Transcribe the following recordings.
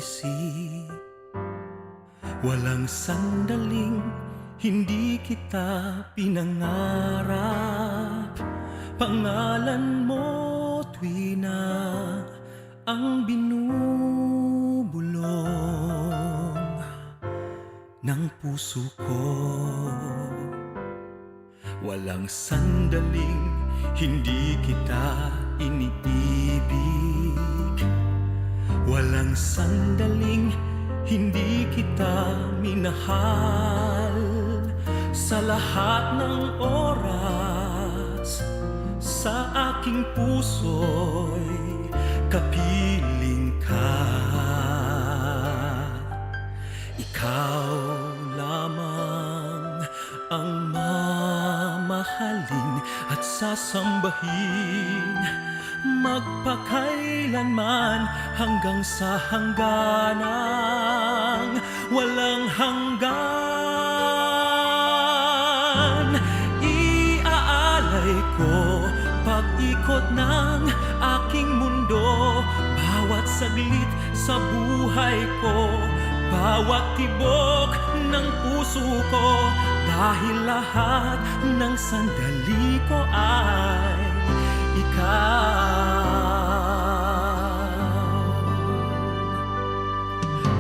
pagsisisi. Walang sandaling hindi kita pinangarap. Pangalan mo tuwi na ang binubulong ng puso ko. Walang sandaling hindi kita iniibig. Walang sandaling hindi kita minahal. Sa lahat ng oras, sa aking puso'y kapiling ka. Ikaw lamang ang mamahalin at sasambahin magpakailanman hanggang sa hangganang walang hanggan. Iaalay ko pag-ikot ng aking mundo, bawat saglit sa buhay ko, bawat tibok ng puso ko, dahil lahat ng sandali ko ay ikaw.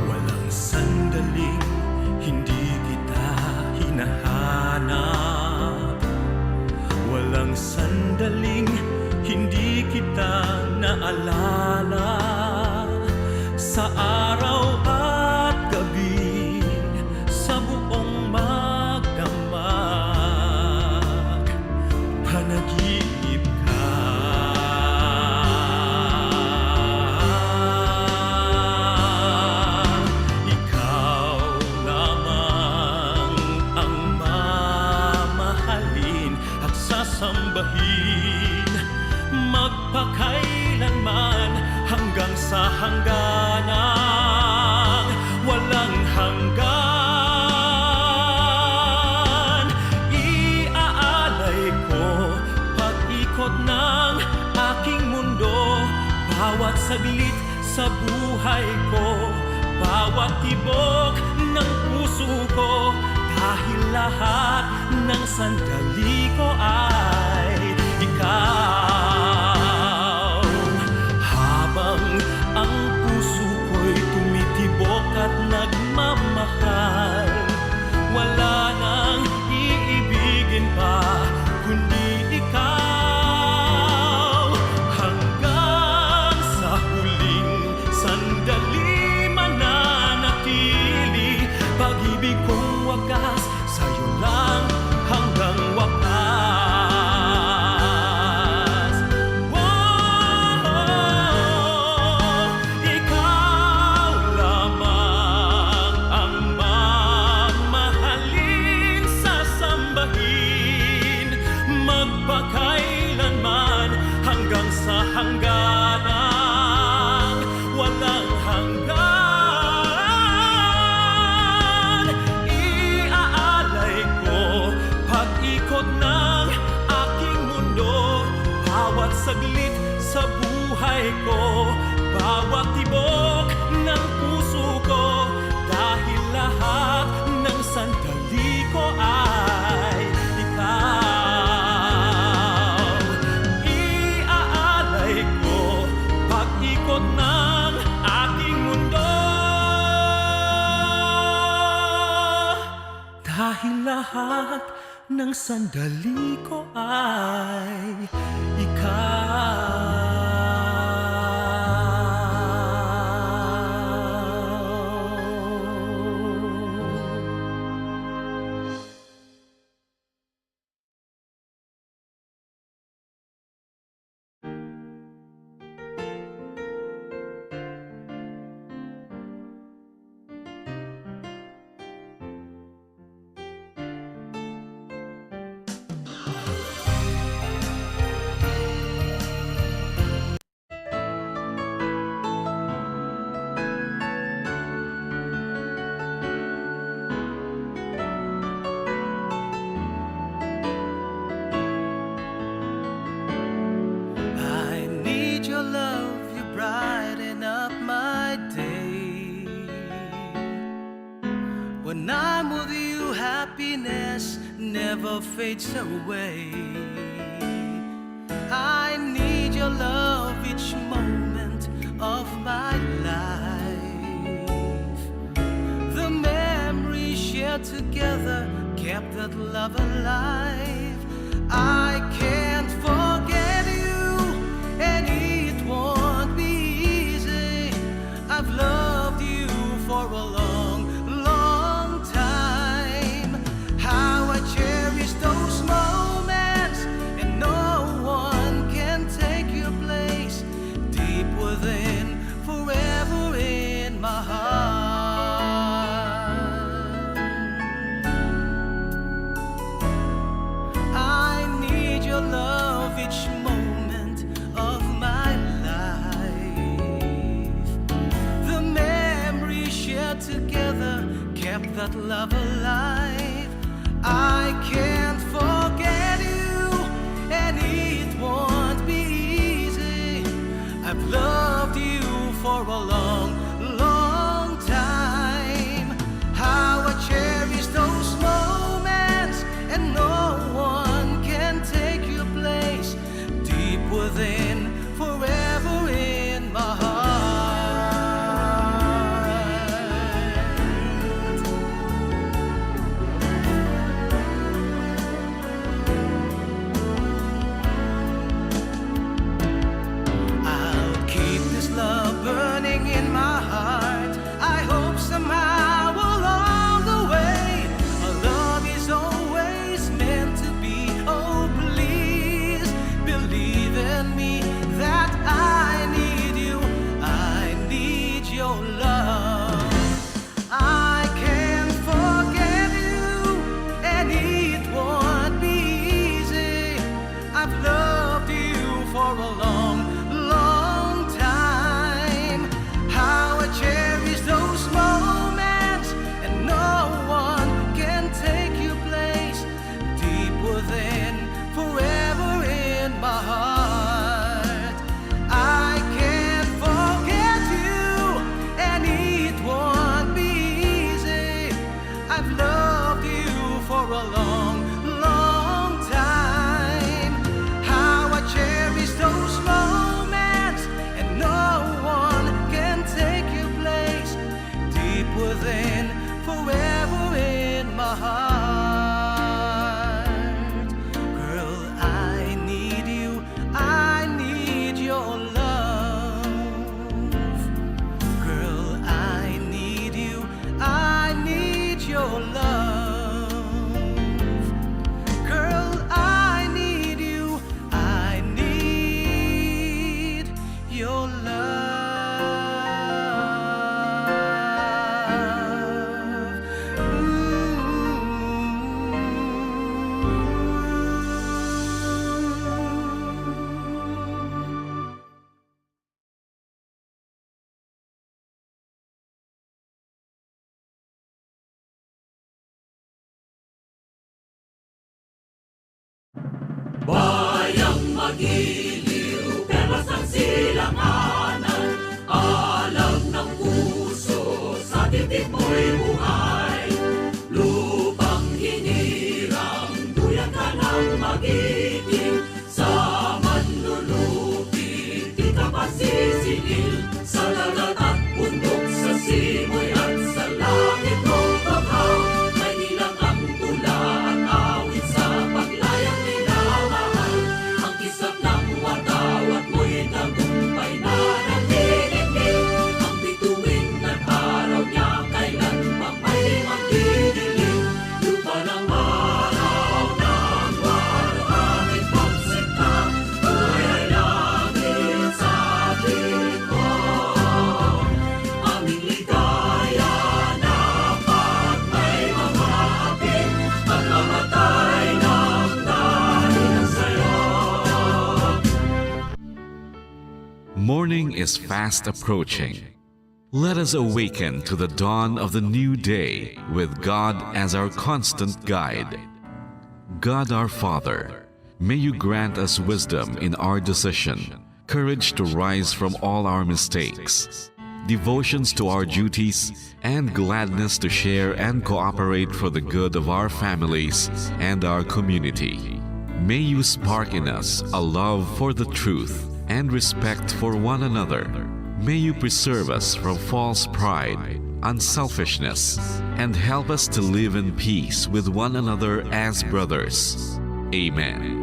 Walang sandaling hindi kita hinahanap. Walang sandaling hindi kita naalala. Sa araw at gabi, sa buong magdamag, panaginip ka. Ikaw lamang ang mamahalin at sasambahin magpakailanman hanggang sa hangganang walang hanggan. Iaalay ko pag-ikot ng aking mundo, bawat saglit sa buhay ko, bawat tibok ng puso ko, dahil lahat ng sandali ko ay ikaw. Habang ang puso ko'y tumitibok at nagmamahal, wala nang iibigin pa kundi ikaw. Hanggang sa huling sandali mananatili, pag-ibig kong wagas sa'yo lang hanggang wakas. Ikaw lamang ang mamahalin, sasambahin magpakailanman hanggang sa hangganang walang hanggan. Iaalay ko pag-ikot ng aking mundo, bawat saglit sa buhay ko, bawat tibok ng puso ko, dahil lahat ng sandali ko ay ikaw. Iaalay ko pag-ikot ng aking mundo, dahil lahat ng sandali ko ay ikaw. When I'm with you, happiness never fades away. I need your love each moment of my life. The memories shared together kept that love alive. I can't forget you, and it won't be easy. I've loved you for a long, long time. How I cherish those moments, and no one can take your place. Deep within, forever in my heart. I need your love each moment of my life. The memories shared together kept that love alive. I can't forget you, and it won't be easy. I've loved you for a long, long time. How I cherish those moments, and no one can take your place. Deep within, forever in my heart. I'll keep this love burning in my heart. I hope somehow along the way, our love is always meant to be. Oh, please believe in me that I need you. I need your love. I can't forget you, and it won't be easy. I've loved you for a long, long time. How I cherish those moments, and no one can take your place. Deep within, forever in my heart. I can't forget you, and it won't be easy. I've loved you for a long, long time. How I cherish those moments, and no one can take your place. Deep within, forever in my heart. Girl, I need you. I need your love. Girl, I need you. I need your love. Girl, I need you. I need your love. Bayang magiliw, perlas ng silanganan. Alam ng puso, sa titik mo'y buhay. Lupang hinirang, duyan ka ng magiting. Sa manlulupit, di ka pasisingil. Sa dagat at bundok, sa simoy at sa langit mong baghaw. May nilang ang tula at awit sa paglayang minamahal. Ang kisap ng watawat mo'y tagumpay na nagdidikit. Ang bituin at araw niya kailan pa may magdidilim. Lupa ng araw ng walo aming pagsikta. Buhay ay langit sa atin mo. Aming ligaya na pag may mamapit. At mamatay ng dahil sa'yo. Morning is fast approaching. Let us awaken to the dawn of the new day with God as our constant guide. God our Father, may you grant us wisdom in our decision, courage to rise from all our mistakes, devotions to our duties, and gladness to share and cooperate for the good of our families and our community. May you spark in us a love for the truth and respect for one another. May you preserve us from false pride, unselfishness, and help us to live in peace with one another as brothers. Amen.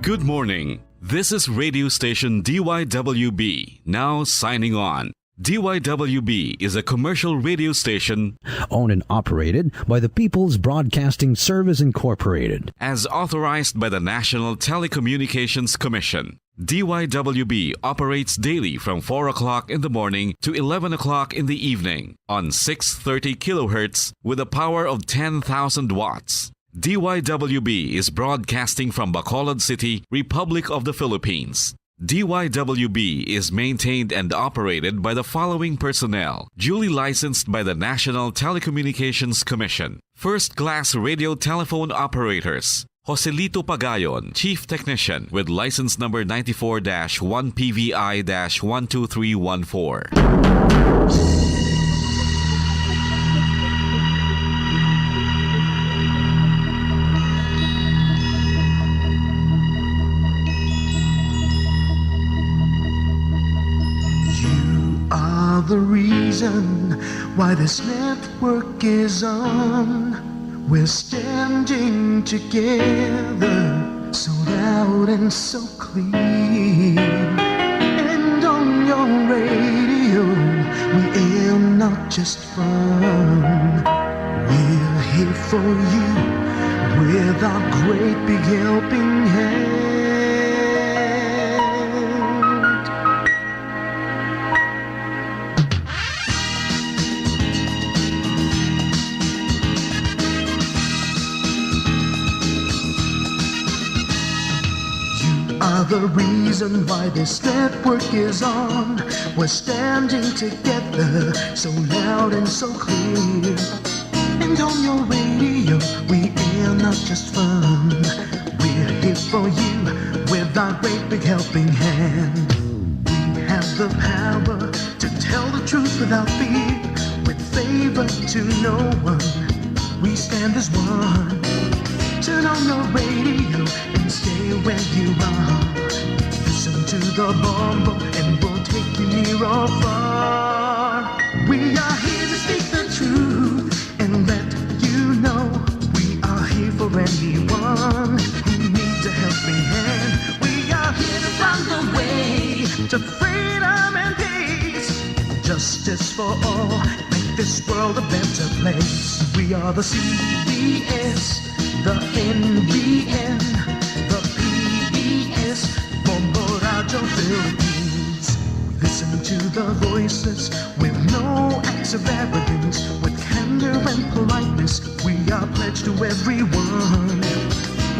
Good morning. This is radio station DYWB, now signing on. DYWB is a commercial radio station owned and operated by the People's Broadcasting Service Incorporated, as authorized by the National Telecommunications Commission. DYWB operates daily from 4 o'clock in the morning to 11 o'clock in the evening on 630 kilohertz with a power of 10,000 watts. DYWB is broadcasting from Bacolod City, Republic of the Philippines. DYWB is maintained and operated by the following personnel, duly licensed by the National Telecommunications Commission. First-class radio telephone operators. Joselito Pagayon, Chief Technician with license number 94-1PVI-12314. The reason why this network is on. We're standing together, so loud and so clear. And on your radio, we aim not just fun. We're here for you with our great big helping hand. The reason why this network is on. We're standing together, so loud and so clear. And on your radio, we air not just fun. We're here for you with our great big helping hand. We have the power to tell the truth without fear, with favor to no one. We stand as one. Turn on your radio and stay where you are. Listen to the bomb and we'll take you near or far. We are here to speak the truth and let you know. We are here for anyone who needs a helping hand. We are here to find the way to freedom and peace. Justice for all, make this world a better place. We are the CBS, the NBN, the PBS, Bomboradio Philippines. Listen to the voices with no acts of arrogance, with candor and politeness. We are pledged to everyone.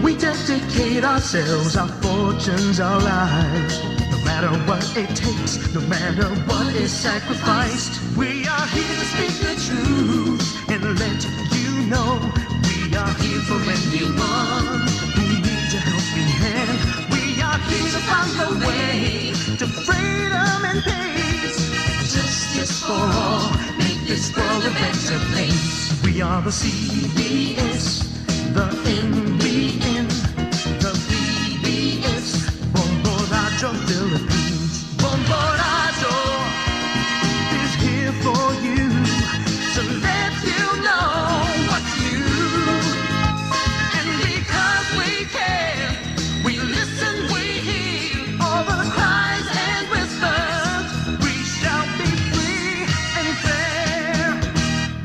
We dedicate ourselves, our fortunes, our lives. No matter what it takes, no matter what is sacrificed. We are here to speak the truth and let you know. We are here for anyone who needs a helping hand. We are here to find the way to freedom and peace. Justice for all, make this world a better place. We are the CBS, the NBN, the PBS, Bomboradio Philippines. Bomboradio is here for you to let you know what's new. And because we care, we listen, we hear all the cries and whispers. We shall be free and fair.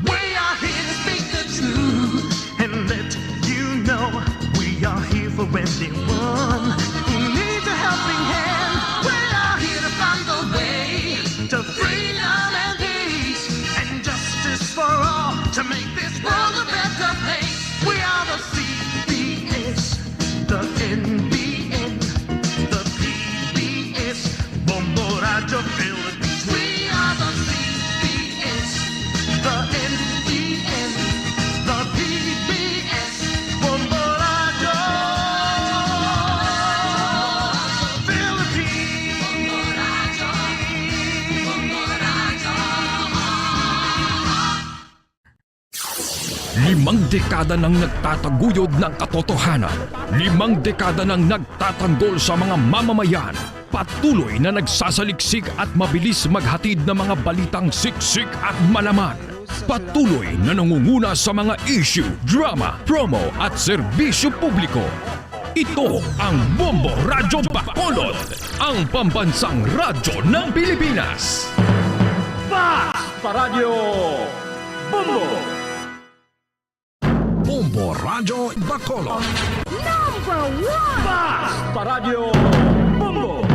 We are here to speak the truth and let you know. We are here for anyone who needs a helping hand. We are here to find the way to freedom and peace and justice for all, to make this world a better place. We are the CBS, the NBN, the PBS, Bomboradio Philippines. We are the CBS, the NBN, the PBS, Bomboradio Philippines. 5 dekada nang nagtataguyod ng katotohanan. 5 dekada nang nagtatanggol sa mga mamamayan. Patuloy na nagsasaliksik at mabilis maghatid ng mga balitang siksik at malaman. Patuloy na nangunguna sa mga issue, drama, promo at serbisyo publiko. Ito ang Bombo Radyo Bacolod, ang pambansang radyo ng Pilipinas. Paradyo Bombo! Bombo Radyo Bacolod. Paradyo Bombo!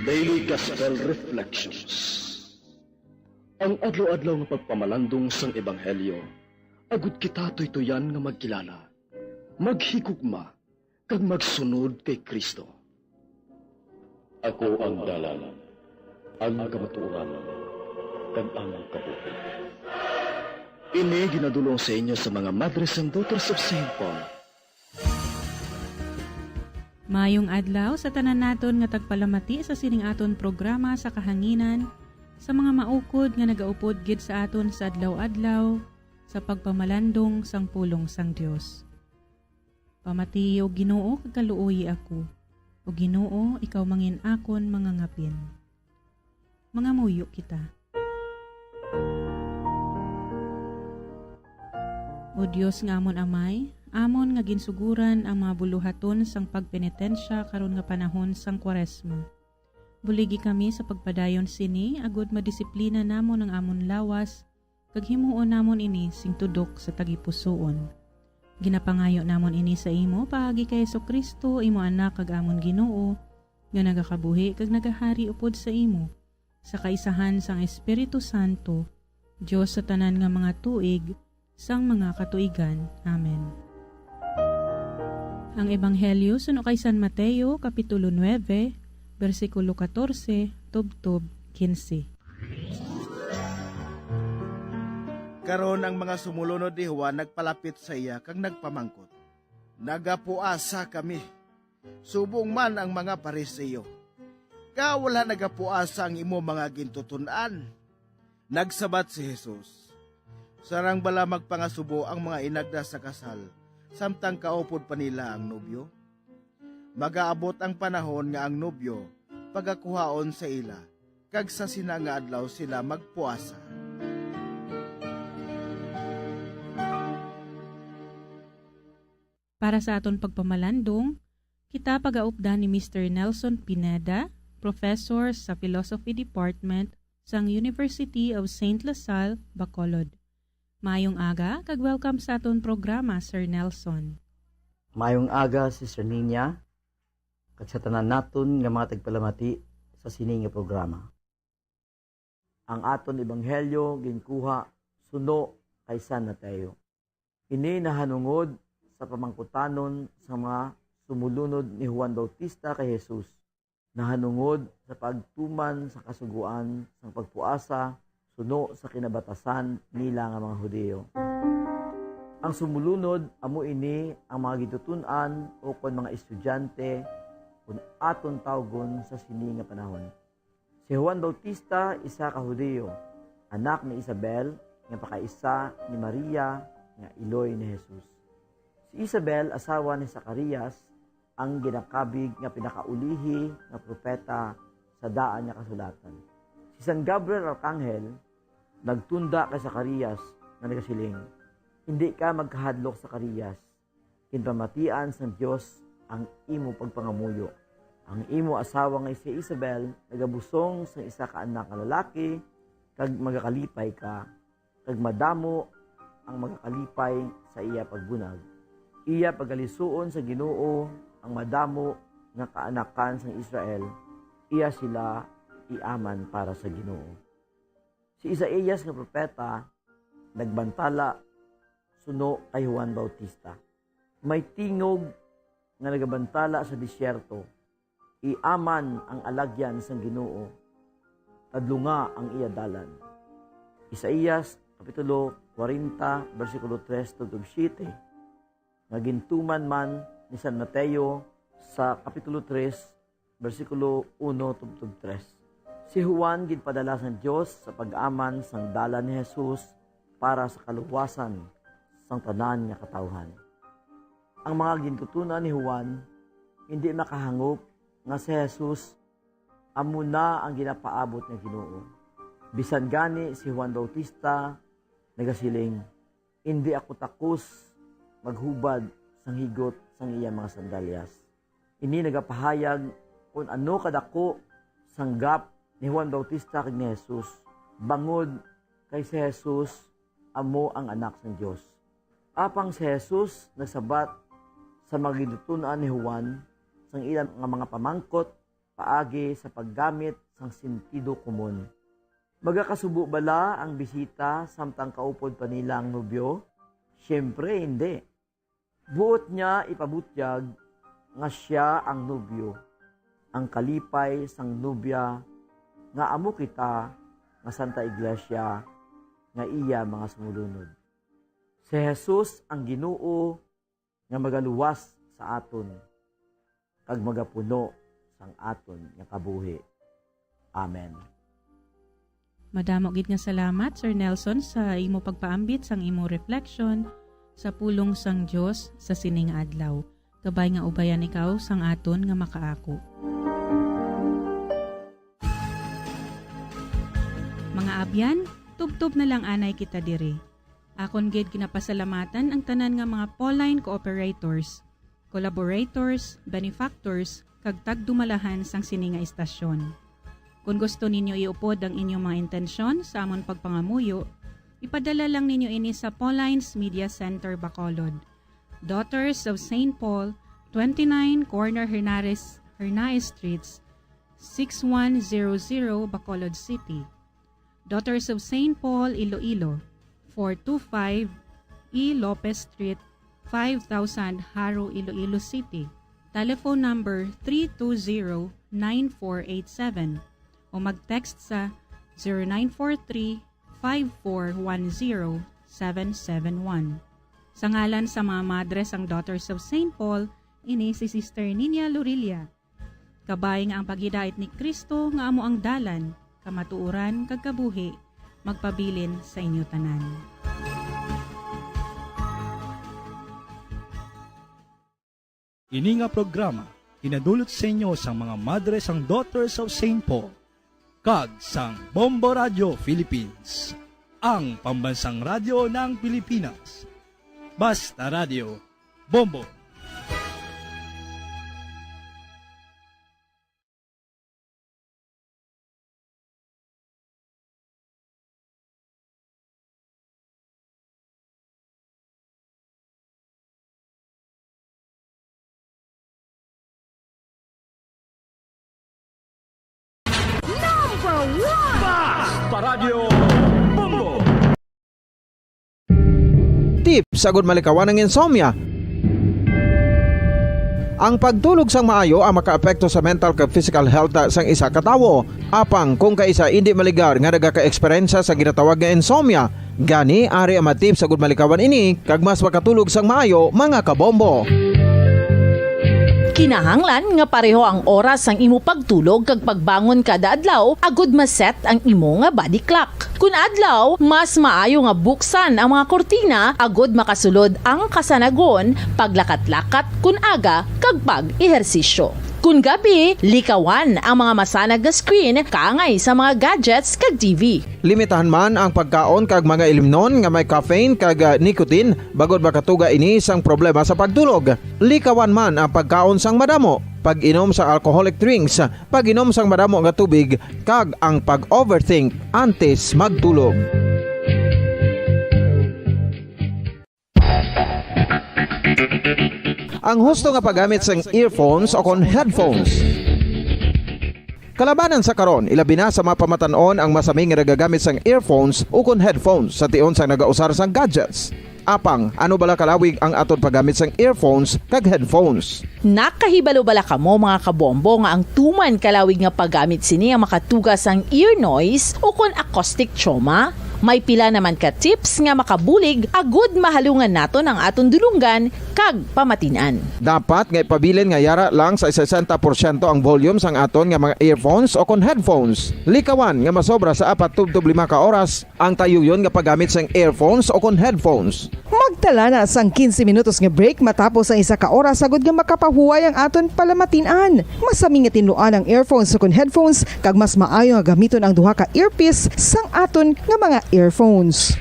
Daily Gospel Reflections. Ang adlaw-adlaw nga pagpamalandong sang Ebanghelyo, agud kita tuytuyan nga magkilala, maghigugma, kag magsunod kay Kristo. Ako ang dalan, ang kamatuoran, kag ang kabuhi. Ini ginadulong sa inyo sa mga Mothers and Daughters of St. Paul. Mayong adlaw sa tanan naton nga tagpalamati sa sining aton programa sa kahanginan, sa mga maukod nga nagaupod gid sa aton sa adlaw-adlaw, sa pagpamalandong sang pulong sang Dios. Pamati o Ginoo kagaluoy ako, o Ginoo ikaw mangin akon mga ngapin. Mga muyo kita. O Dios nga amon amay, amon nga ginsuguran ang mga buluhaton sang pagpenitensya karon nga panahon sang Kwaresma. Buligi kami sa pagpadayon sini agud madisiplina namon ang amon lawas kag himuon namon ini sing tudok sa tagipusoon. Ginapangayo namon ini sa imo paagi kay Jesucristo imo anak kag amon Ginoo nga nagakabuhi kag nagahari upod sa imo sa kaisahan sang Espiritu Santo, Dios sa tanan nga mga tuig sang mga katuigan. Amen. Ang Ebanghelyo suno kay San Mateo, Kapitulo 9, versikulo 14, tubtob 15. Karon ang mga sumulunod ni Juan nagpalapit sa iya kag nagpamangkot. Nagapuasa kami. Subong man ang mga Pariseo. Ka wala nagapuasa ang imo mga gintutunan. Nagsabat si Jesus. Sarang bala magpangasubo ang mga inagda sa kasal, samtang kaupod pa nila ang nobyo? Magaabot ang panahon nga ang nobyo pagakuhaon sa ila, kag sa sinanga adlaw sila magpuasa. Para sa aton pagpamalandong, kita pagaupdan ni Mr. Nelson Pineda, Professor sa Philosophy Department sang University of St. Lasal, Bacolod. Mayong aga, kag welcome sa aton programa, Sir Nelson. Mayong aga, Sister Nina, kag sa tanan naton nga mga tagpalamati sa sining nga programa. Ang aton ebanghelyo ginkuha suno kay San Mateo. Ini nahanungod sa pamangkutanon sa mga sumulunod ni Juan Bautista kay Jesus. Nahanungod sa pagtuman sa kasuguan sa pagpuasa suno sa kinabatasan nila nga mga Hudyo. Ang sumulunod amo ini ang mga gitutunan o kon mga estudyante kung aton tawgon sa sini nga panahon. Si Juan Bautista isa ka Hudyo, anak ni Isabel nga pakaisa ni Maria nga iloy ni Jesus. Si Isabel asawa ni Zacarias ang ginakabig nga pinakaulihi nga propeta sa daan nga kasulatan. Si San Gabriel Arcangel nagtunda kay Zacarias na nagasiling, hindi ka magkahadlok Zacarias, kinpamatian sa Dios ang imo pagpangamuyo. Ang imo asawa nga si Isabel nagabusong sa isa ka anak nga lalaki, kag magakalipay ka, kag madamo ang magakalipay sa iya pagbunag. Iya pagalisuon sa Ginoo ang madamo nga kaanakan sa Israel, iya sila iaman para sa Ginoo. Si Isaías nga propeta nagbantala suno kay Juan Bautista. May tingog nga nagabantala sa disyerto, iaman ang alagyan sang Ginoo, tadlunga ang iya dalan. Isaías Kapitulo 40, versikulo 3 to 7. Nagintuman man ni San Mateo sa Kapitulo 3, versikulo 1 to 3. Si Juan ginpadala sa Dios sa pag-aman sang dalan ni Jesus para sa kaluwasan sang tanan nga katawhan. Ang mga gintutunan ni Juan hindi makahangop nga si Jesus amo na ang ginapaabot nga Ginoo. Bisan gani si Juan Bautista nagasiling, hindi ako takos maghubad sang higot sang iya mga sandalyas. Ini nagapahayag kung ano kadako sanggap ni Juan Bautista kag ni Jesus. Bangod kay si Jesus amo ang anak ng Dios. Apang si Jesus nagsabat sa magitutunan ni Juan sang ilang mga pamangkot paagi sa paggamit sang sentido komon. Magakasubo bala ang bisita samtang kaupod pa nila ang nobyo? Siyempre hindi. Buot niya ipabutyag nga siya ang nobyo, ang kalipay sang nobya nga amo kita nga Santa Iglesia nga iya mga sumulunod. Si Jesus ang Ginoo nga magaluwas sa aton kag magapuno sang aton nga kabuhi. Amen. Madamo gid nga salamat Sir Nelson sa imo pagpaambit sang imo reflection sa pulong sang Dios sa sining adlaw. Kabay nga ubayan ikaw sang aton nga makaako. Mga abyan, tubtob na lang anay kita diri. Akon gid ginapasalamatan ang tanan nga mga Pauline cooperators, collaborators, benefactors, kag tagdumalahan sang sini nga istasyon. Kung gusto ninyo iupod ang inyong mga intensyon sa amon pagpangamuyo, ipadala lang ninyo ini sa Pauline's Media Center, Bacolod. Daughters of St. Paul, 29 Corner Hernaez Streets, 6100 Bacolod City. Daughters of St. Paul, Iloilo, 425 E. Lopez Street, 5000 Haro, Iloilo City. Telephone number 320-9487 o mag-text sa 0943-5410-771. Sa ngalan sa mga madres ang Daughters of St. Paul, ini si Sister Nina Lurilia. Kabay nga ang paghidait ni Kristo nga amo ang dalan, kamatuuran kag kabuhi, magpabilin sa inyo tanan. Ini nga programa hinadulot sa inyo sa mga madres ang Daughters of St. Paul kag sang Bombo Radio Philippines, ang pambansang radyo ng Pilipinas. Basta Radio Bombo. Paradyo Bombo. Tips sagud malikawan ng insomnia. Ang pagtulog sang maayo ang makaapekto sa mental kag physical health sang isa ka tawo. Apang kung kaisa hindi maligar nga nagaka-eksperyensya sa ginatawag nga insomnia, gani ari ang matip sagud malikawan ini kag mas makatulog sang maayo mga kabombo. Kinahanglan nga pareho ang oras ang imo pagtulog kag pagbangon kada adlaw agud maset ang imo nga body clock. Kun adlaw, mas maayo nga buksan ang mga kortina agud makasulod ang kasanagon, paglakat-lakat kun aga kag pag-ehersisyo. Kun gabi, likawan ang mga masanag nga screen kaangay sa mga gadgets kag TV. Limitahan man ang pagkaon kag mga ilimnon nga may caffeine kag nicotine bagod makatuga ini sang problema sa pagtulog. Likawan man ang pagkaon sang madamo, pag-inom sa alcoholic drinks, pag-inom sang madamo nga tubig kag ang pag-overthink antes magtulog. Ang husto nga paggamit sang earphones o kon headphones. Kalabanan sa karon, ilabi na sa mga pamatanon ang masami nga nagagamit sang earphones o kon headphones sa tion sang nagausar sang gadgets. Apang, ano bala kalawig ang aton paggamit sang earphones kag headphones? Nakahibalo bala kamo mga kabombo nga ang tuman kalawig nga paggamit sini ang makatugas ang ear noise o kon acoustic trauma? May pila naman ka tips nga makabulig agud mahalungan naton ang aton dulunggan kag pamatinan. Dapat nga ipabilin nga yara lang sa 60% ang volume sang aton nga mga earphones o kon headphones. Likawan nga masobra sa 4-5 ka oras ang tayuyon nga paggamit sang earphones o kon headphones. Magtala na sang 15 minutos nga break matapos ang 1 ka oras sagud nga makapahuway ang aton palamatinan. Masami nga tinluan ang earphones o kon headphones kag mas maayo nga gamiton ang duha ka earpiece sang aton nga mga earphones.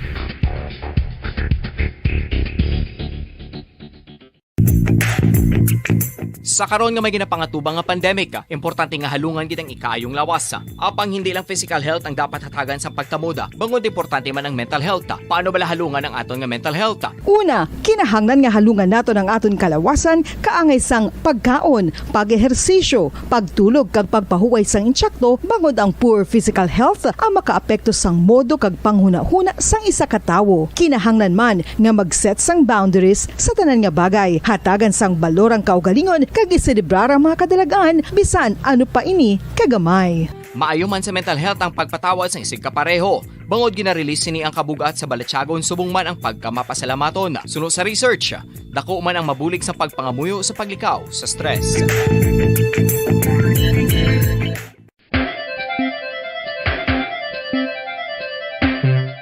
Sa karon nga may ginapangatubang nga pandemic, importante nga halungan gitang ikayong lawas. Apang hindi lang physical health ang dapat hatagan sa pagkamuda, bangod importante man ang mental health. Paano bala halungan ang aton nga mental health? Una, kinahanglan nga halungan naton ang aton kalawasan kaangay sang pagkaon, pag-ehersisyo, pagtulog kag pagpahuway sang insyakto, bangod ang poor physical health ang makaapekto sang modo kag panghuna-huna sang isa ka tawo. Kinahanglan man nga mag-set sang boundaries sa tanan nga bagay, hatagan sang balorang kaugalingon kag iselebrar ang mga kadalagaan bisan ano pa ini kagamay. Maayo man sa mental health ang pagpatawad sa isig kapareho. Bangod ginarelease sini ang kabugat sa Balatyagon subong man ang pagkamapasalamaton. Sunod sa research, dako man ang mabulig sa pagpangamuyo sa paglikaw sa stress.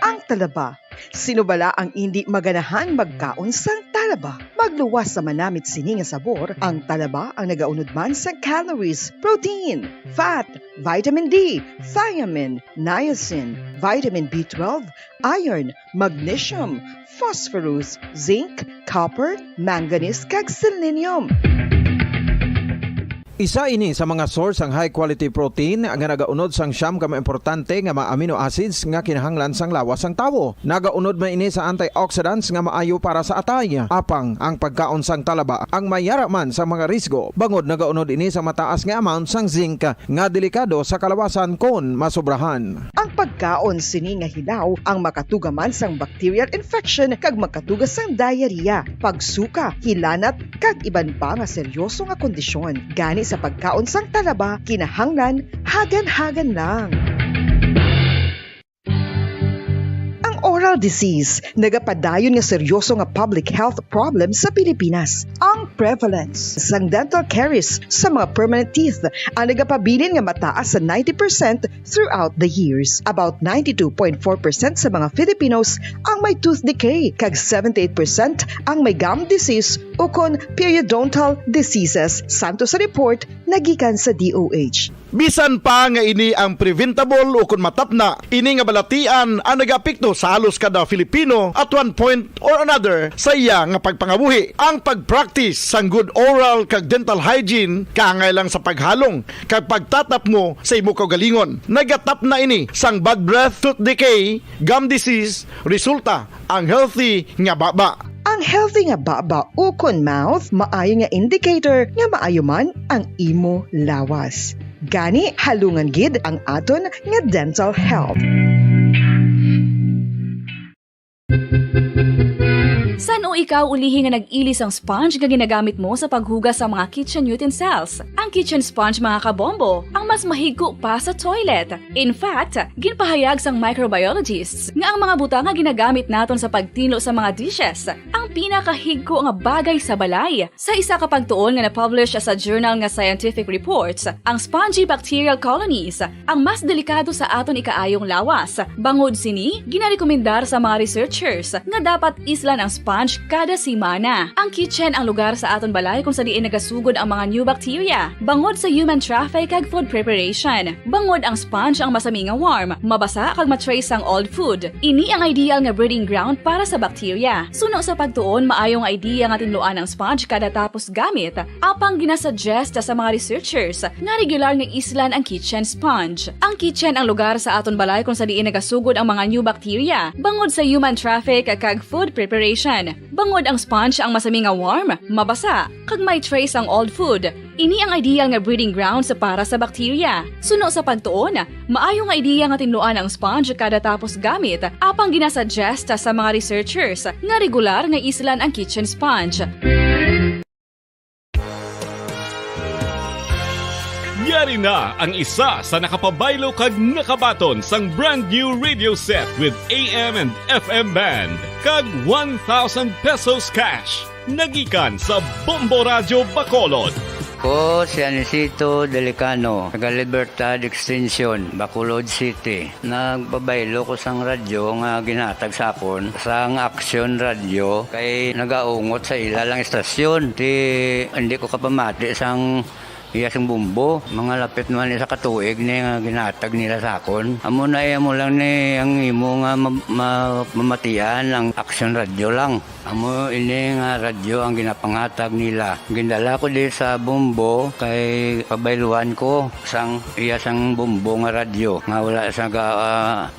Ang talaba. Sino bala ang hindi maganahan magkaon sang talaba? Magluwas sa manamit sini nga sabor, ang talaba ang nagaunod man sa calories, protein, fat, vitamin D, thiamine, niacin, vitamin B12, iron, magnesium, phosphorus, zinc, copper, manganese kag selenium. Isa ini sa mga source ang high quality protein nga nagaunod sang siyam ka importante nga mga amino acids nga kinahanglan sang lawas sang tawo. Nagaunod man ini sa antioxidants nga maayo para sa atay. Apang ang pagkaon sang talaba ang mayara man sa mga risgo. Bangod nagaunod ini sa mataas nga amount sang zinc nga delikado sa kalawasan kon masobrahan. Ang pagkaon sini nga hilaw ang makatuga man sang bacterial infection kag makatuga sang diarrhea, pagsuka, hilanat kag iban pa nga seryoso nga kondisyon. Gani sa pagkaon sang talaba, kinahanglan hagan-hagan lang. Oral disease, nagapadayon nga seryoso nga public health problem sa Pilipinas. Ang prevalence sang dental caries sa mga permanent teeth ang nagapabilin nga mataas sa 90% throughout the years. About 92.4% sa mga Filipinos ang may tooth decay, kag 78% ang may gum disease o kon periodontal diseases, santo sa report nagikan sa DOH. Bisan pa nga ini ang preventable o kung matapna, ini nga balatian ang nag-apekto sa halos kada Filipino at one point or another sa iya nga pagpangabuhi. Ang pag-practice sang good oral kag dental hygiene kaangay lang sa paghalong kag pagtatap mo sa imo kaugalingon. Nagatap na ini sang bad breath, tooth decay, gum disease, resulta ang healthy nga baba. Ang healthy nga baba o kon mouth, maayo nga indicator nga maayo man ang imo lawas. Gani halungan gid ang aton nga dental health. San o ikaw ulihi nga nag-ilis ang sponge nga ginagamit mo sa paghugas sa mga kitchen utensils? Ang kitchen sponge mga kabombo, ang mas mahigko pa sa toilet. In fact, ginpahayag sang microbiologists nga ang mga butang nga ginagamit naton sa pagtinlo sa mga dishes ang pinakahigko nga bagay sa balay. Sa isa ka pagtuon nga na-publish sa journal nga Scientific Reports, ang spongy bacterial colonies ang mas delikado sa aton ikaayong lawas. Bangod sini, ginarekomendar sa mga researchers nga dapat islan ang sponge kada simana. Ang kitchen ang lugar sa aton balay kung sa diin nagasugod ang mga new bacteria. Bangod sa human traffic kag food preparation. Bangod ang sponge ang masami nga warm, mabasa kag matrace ang old food. Ini ang ideal nga breeding ground para sa bacteria. Suno sa pagtuon, maayong idea nga tinluan ang sponge kada tapos gamit. Apang ginasuggest sa mga researchers nga regular nga islan ang kitchen sponge. Ang kitchen ang lugar sa aton balay kung sa diin nagasugod ang mga new bacteria. Bangod sa human traffic kag food preparation. Bangod ang sponge ang masami nga warm, mabasa, kag may trace ang old food. Ini ang ideal nga breeding ground sa para sa bacteria. Suno sa pagtuon, maayo nga idea nga tinluan ang sponge kada tapos gamit, apang ginasuggest sa mga researchers nga regular nga islan ang kitchen sponge. Yari na ang isa sa nakapabaylo kag nakabaton sang brand new radio set with AM and FM band kag 1,000 pesos cash. Nagikan sa Bombo Radio Bacolod. Ko si Anisito Delicano, taga Libertad Extension, Bacolod City. Nagbabaylo ko sang radyo nga ginatag sa akon sang Action Radio kay nagaungot sa ilalang estasyon. Hindi ko kapamati sang iyasang bumbo, mga lapit naman sa katuig ni nga ginatag nila sa akon. Amo na mo lang ni ang imo nga mamatian ang Action Radio lang. Amo ini nga radyo ang ginapangatag nila. Gindala ko di sa bumbo kay pabayluan ko sang iyasang bumbo nga radyo nga wala sa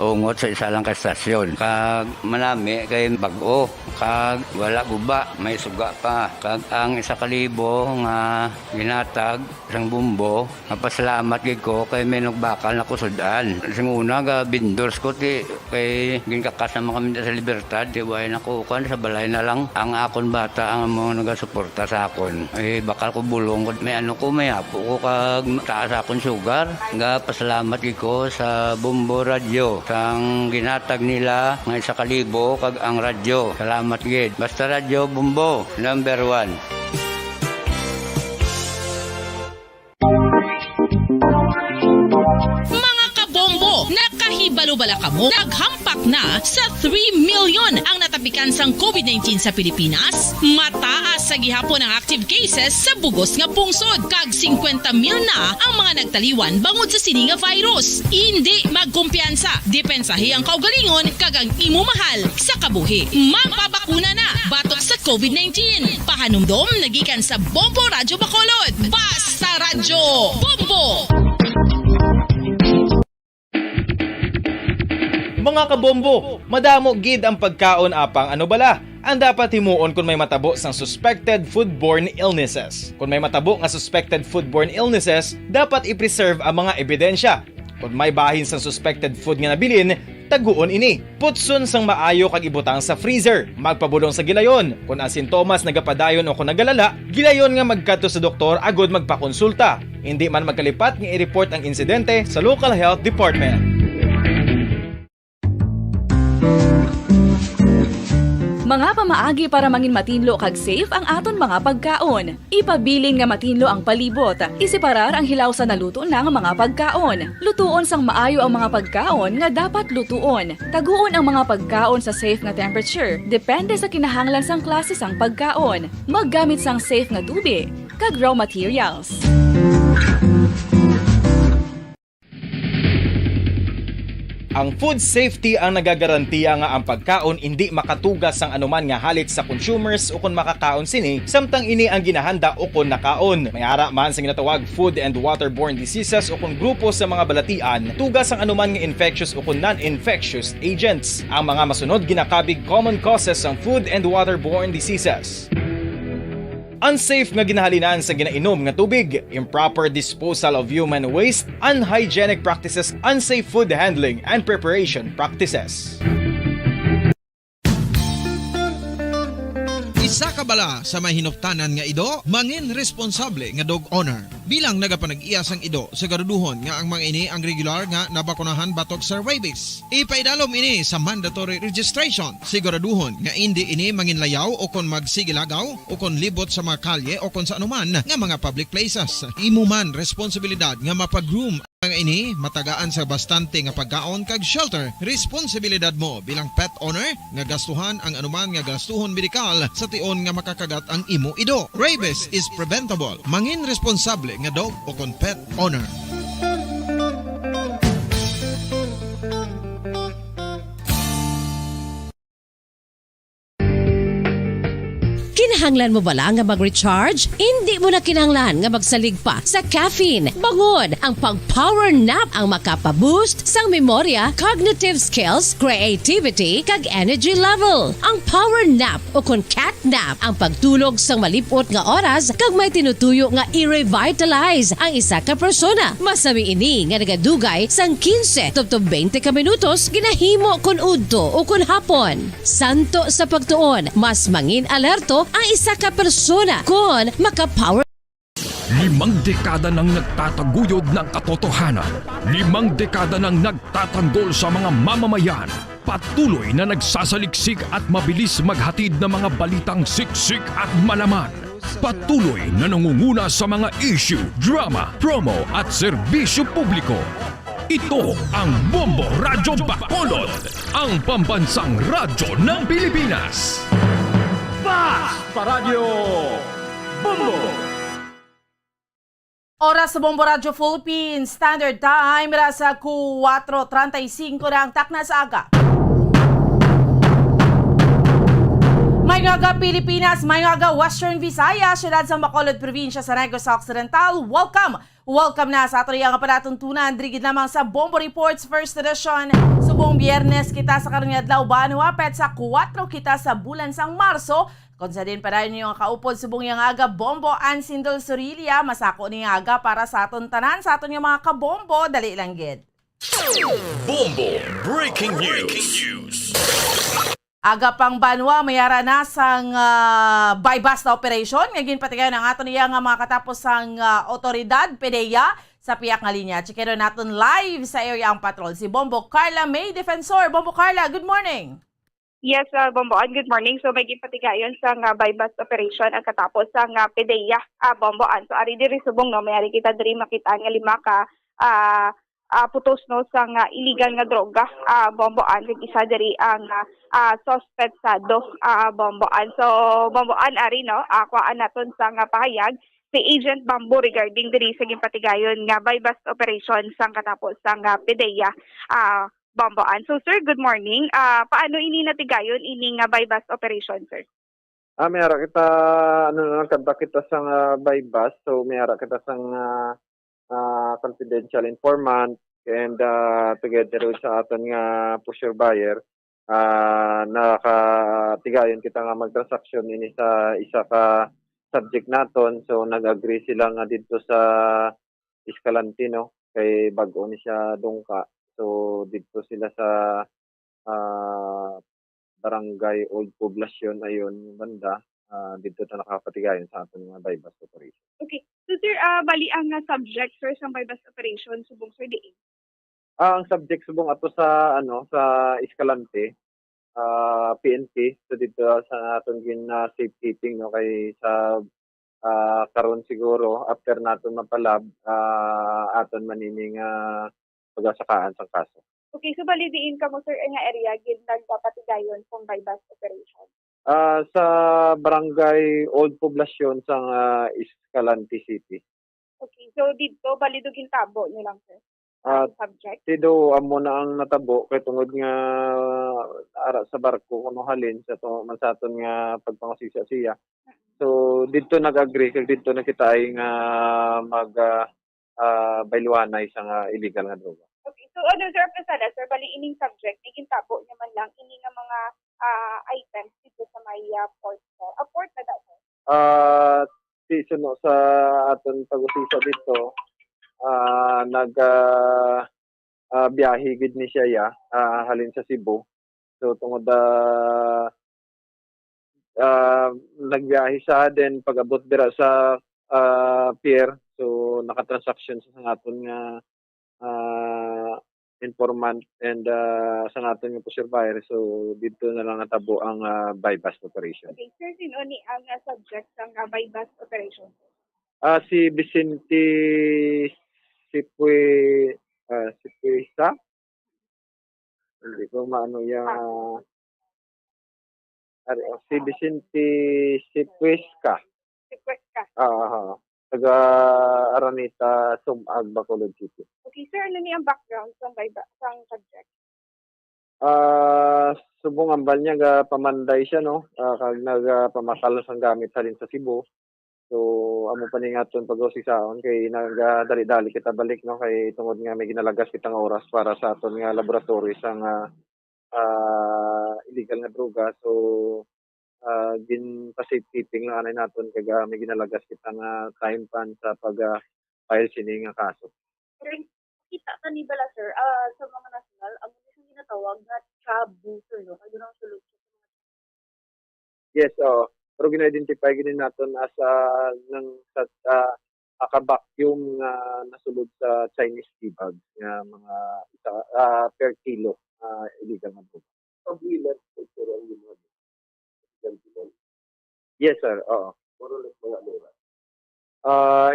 ungot sa isa lang ka estasyon. Kag manami kay bag-o, kag wala guba, may suga pa. Kag ang 1,000 nga ginatag sang bumbo, napasalamat gid ko kay may nagbakal na kusudan. Sing una ga bindors ko ti kay ginkakasama kami sa Libertad, di way nako kan sa balay na lang ang akon bata ang mga nagasuporta sa akon. Bakal ko bulong ko may may apo ko kag taas akon sugar. Nga pasalamat gid ko sa Bombo Radio sang ginatag nila nga 1,000 kag ang radyo. Salamat gid. Basta Radio Bombo number 1. Mga kabombo, nakahibalo-bala ka mo, naghampak na sa 3 million ang natapikan sang COVID-19 sa Pilipinas. Mataas sa gihapon ang active cases sa bugos nga pungsod, kag 50 mil na ang mga nagtaliwan bangod sa sini nga virus. Hindi magkumpiyansa, depensahi ang kaugalingon kag ang imo mahal sa kabuhi. Magpabakuna na batok sa COVID-19. Pahanumdom nagikan sa Bombo Radio Bacolod. Basta Radyo Bombo! Mga kabombo, madamo gid ang pagkaon apang ano bala. Ang dapat himuon kung may matabo sang suspected foodborne illnesses. Kung may matabo nga suspected foodborne illnesses, dapat i-preserve ang mga ebidensya. Kung may bahin sang suspected food nga nabilin, taguon ini. Putson sang maayo kag ibutang sa freezer. Magpabulong sa gilayon. Kung ang sintomas nagapadayon o kung nagalala, gilayon nga magkadto sa doktor agud magpakonsulta. Hindi man magkalipat nga i-report ang insidente sa local health department. Mga pamaagi para mangin matinlo kag safe ang aton mga pagkaon. Ipabilin nga matinlo ang palibot. Isiparar ang hilaw sa naluto ng mga pagkaon. Lutuon sang maayo ang mga pagkaon nga dapat lutuon. Taguon ang mga pagkaon sa safe nga temperature. Depende sa kinahanglan sang klase sang pagkaon. Maggamit sang safe nga tubig kag raw materials. Ang food safety ang nagagarantiya nga ang pagkaon hindi makatugas sang anuman nga halit sa consumers o kung makakaon sini, samtang ini ang ginahanda o kung nakaon. May ara man sa ginatawag food and waterborne diseases o kung grupo sa mga balatian, tugas ang anuman nga infectious o kung non-infectious agents. Ang mga masunod ginakabig common causes ng food and waterborne diseases. Unsafe nga ginahalinan sa ginainom nga tubig, improper disposal of human waste, unhygienic practices, unsafe food handling and preparation practices. Isa ka bala sa mahinuptanan nga ido, mangin responsable nga dog owner. Bilang nagapanag-iyas ang ido, siguraduhon nga ang mga ini ang regular nga nabakunahan batok sa rabies. Ipaidalom ini sa mandatory registration. Siguraduhon nga hindi ini manginlayaw o kon magsigilagaw o kon libot sa mga kalye o kon sa anuman nga mga public places. Imo man responsibilidad nga mapag-groom ang ini matagaan sa bastante nga pagkaon kag shelter. Responsibilidad mo bilang pet owner nga gastuhan ang anuman nga gastuhon medikal sa tion nga makakagat ang imo ido. Rabies is preventable. Mangin responsable nga dog o kon pet owner. Kinahanglan mo bala nga mag-recharge? Hindi mo na kinahanglan nga magsalig pa sa caffeine. Bangod, ang pag-power nap ang makapaboost sang memorya, cognitive skills, creativity, kag energy level. Ang power nap o kung cat nap ang pagtulog sang malipot nga oras kag may tinutuyo nga i-revitalize ang isa ka persona. Masami ini nga nagadugay sang 15 to 20 ka minutos ginahimo kun udto o kun hapon. Santo sa pagtuon, mas mangin alerto ang isa ka persona kung maka-power. 5 dekada nang nagtataguyod ng katotohanan. 5 dekada nang nagtatanggol sa mga mamamayan. Patuloy na nagsasaliksik at mabilis maghatid ng mga balitang siksik at malaman. Patuloy na nangunguna sa mga issue, drama, promo at serbisyo publiko. Ito ang Bombo Radyo Bacolod, ang pambansang radyo ng Pilipinas. Fast Paradyo Bombo! Oras sa Bombo Radio Philippines Standard Time, sa 4:35 na ang takna sa aga. May ngaga Pilipinas, may ngaga Western Visayas, syudad sa Bacolod, probinsya sa Negros Occidental. Welcome na sa ato nga panatuntunan. Drigid lamang sa Bombo Reports First Edition. Subong Biyernes kita sa Karungadlaw Banuapet sa 4 kita sa bulan sang Marso. Kung sa din para niyo ang kaupod subong yung aga Bombo Ansindol Sorilia, masako ni aga para sa aton tanan, sa aton yung mga kabombo, dali lang gid. Bombo Breaking News. Aga pang banwa, mayara na sang bypass na operation. Ngagin pati kayo ng ato niya nga mga katapos sang otoridad, PDEA, sa piyak nga linya. Chikero natin live sa area ang patrol. Si Bombo Carla May Defensor. Bombo Carla, good morning. Yes, Bomboan, good morning. So may gipatigayon sa bypass operation ang katapos sa PDEA, Bomboan. So ari diri subong no, mayari kita diri makita nga 5 ka putos no sa illegal nga droga, Bomboan. Kag isa diri ang suspectado, Bomboan. So Bomboan ari no, kuhaan naton sa pahayag si Agent Bambo regarding diri sa gipatigayon nga bypass operation sa katapos sa PDEA, Bomboan. So sir, good morning. Paano ini natigayon ini nga bypass operation, sir? Mayara kita nagkanta kita sa bypass, so mayara kita sa confidential informant and together sa aton nga pusher buyer, nakatigayon kita nga magtransaksyon ini sa isa ka subject naton. So nag-agree sila nga dito sa Escalante no, kay bag-o ni siya dungka. So dito sila sa Barangay Old Poblacion ayon banda, dito ta nakapatigayon sa aton mga bypass operation. Okay. So sir, bali ang subject sir sa bypass operation subong sir diin. Ang subject subong ato sa sa Escalante, PNP. So dito sa aton safekeeping no, kay sa karon siguro after naton mapalab, aton manining pagasakaan sa kaso. Okay, so bali diin ka mo sir nga area gid nagpapatigayon kung bypass operation. Sa Barangay Old Poblacion sa Escalante City. Okay, so dito bali do gintabo niyo lang sir. Subject. Tido amo na ang natabo kay tungod nga ara sa barko kuno halin sa to man sa aton nga pagpangusisa siya. So dito nag-agree kag dito na kita ay nga mag bayluanay sa illegal nga droga. Okay, so ano sir, pasada sir, bali ining subject, nagintabo niya man lang ini nga mga items dito sa may port sir. Port na daw sir? Suno sa aton pag-usisa dito, biyahe gid ni siya halin sa Cebu. So tungod nagbiyahe siya then pag-abot dira sa pier, so nakatransaction sa aton nga informant and sa aton nga pusher buyer. So dito na lang natabo ang bypass operation. Okay, sir, sino ni ang subject sa bypass operation? Si Vicente Sipuesa. Hindi ko maano yung si Vicente Sipuesca. Taga Araneta, Sumag, Bacolod City. Okay, sir, ano ni ang background sa subject? Subong ambal niya pamanday siya no, kag nagpamakal sang gamit sa Cebu. So amo pa ni ngaton pag-usisaon kay nagadali-dali kita balik no, kay tungod nga may ginalagas kitang oras para sa aton nga laboratory sang illegal nga droga. So safekeeping lang anay naton kag may ginalagas kitang time pan sa pag-file sini nga kaso. Pero kita ta ni bala sir, sa mga national ang ginatawag na chabu sir no, kay dunang sulod. Yes, pero gina-identify gini naton as aka-vacuum nga nasulod sa Chinese tea bags nga mga per kilo illegal nga droga. Pag-ilan, pero ang mga Yes, sir. Oo. more or less mga lura.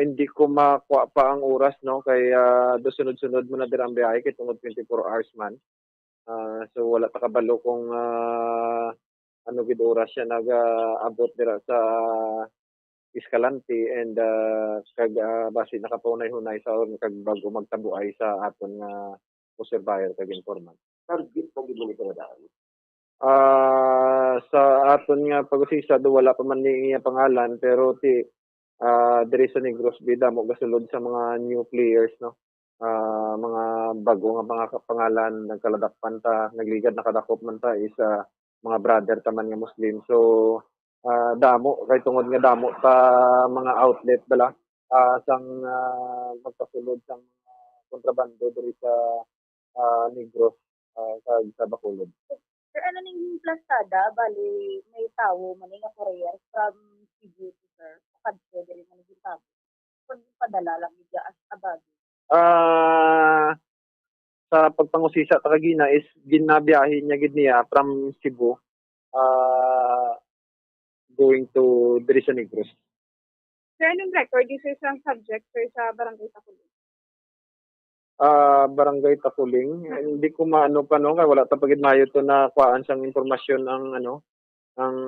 Hindi ko makuha pa ang oras, no? Kaya sunod-sunod mo na dirang biyahe kay tungod 24 hours man. So wala pa kabalo kung ano gid oras siya nag-abot dira sa Escalante and kag base nakapunay-hunay sa oron kag bago magtabuay sa aton nga surveyor kag informant. Target pag gid mo ni kanadaan. Sa aton nga pag-usisa do wala pa man ni iya pangalan pero diri sa Negros Bida mo gasulod sa mga new players, no. Mga bago nga mga pangalan nagkaladakpan ta, nagligad nakadakop man ta isa mga brother taman nga Muslim. So damo kay tungod nga damo ta mga outlet bala sang magpasulod sang kontrabando diri sa Negros sa Bacolod. Sir, ano ning plastada, bali may tawo man nga courier from Cebu to sir. Kadto diri man yung tawo. Kung padala lang niya as abado. Sa pagpangusisa ta kagina is ginabiyahe niya gid niya from Cebu going to diri sa Negros. Sir, anong record yung sir sang subject sir sa Barangay Takuling? Barangay Takuling. Hindi ko maano pa, no, kay wala ta pagid mayo to na kuhaan sang impormasyon ang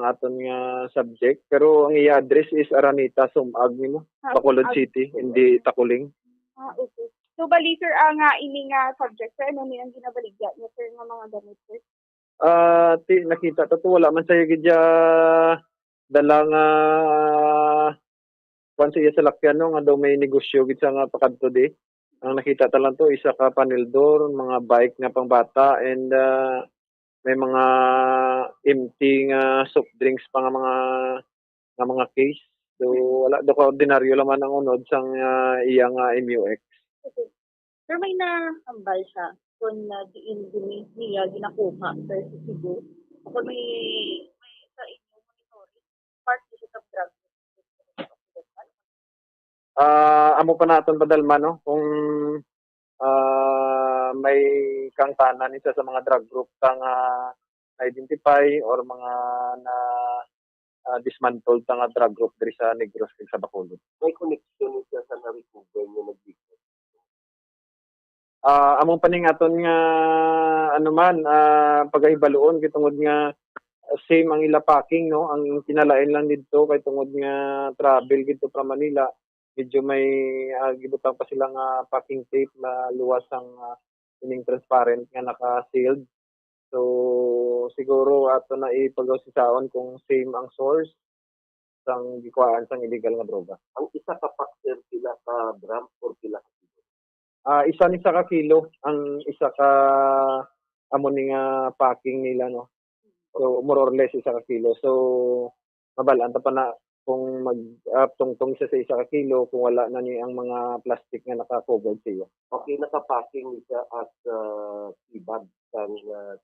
aton nga subject, pero ang iya address is Araneta Sumag nimo, Bacolod City, hindi Takuling. Okay. So bali sir ang ini nga subject sir, ano ni ang ginabaligya niya sir nga mga gamit sir? Nakita to wala man sayo gid dala nga kung siya sa lakyan, no, nga daw may negosyo gid sa nga pakadto di. Ang nakita ta lang to isa ka panildor, mga bike nga pangbata and may mga empty nga soft drinks pa nga mga case. So wala do ka ordinaryo laman ang unod sang iya nga MUX. Okay. Sir, may nahambal siya kung diin niya ginakuha sir sa Cebu. Kung may sa inyo monitoring part sa drug. Amo pa naton padalman, no, kung may kangtanan isa sa mga drug group kang identify or mga na dismantled nga drug group diri sa Negros ug sa Bacolod. May connection siya sa na-recover niya nag-victim. Among paningaton nga pagahibaluon kay tungod nga same ang ila packing, no, ang kinalain lang didto kay tungod nga travel dito from Manila. Medyo may gibutang pa silang packing tape na luwas ang ining transparent nga naka-sealed. So siguro ato na ipagaw-sisaon kung same ang source sang gikuhaan sang illegal nga droga. Ang isa ka packer pila ka gram or pila ka kilo? Isa ni sa ka kilo, ang isa ka amo ni nga packing nila, no. So more or less isa ka kilo. So mabalaan ta pa na kung tungtong siya sa isa ka kilo kung wala na ni ang mga plastic nga naka-covered siya. Okay, naka-packing siya at tibag sang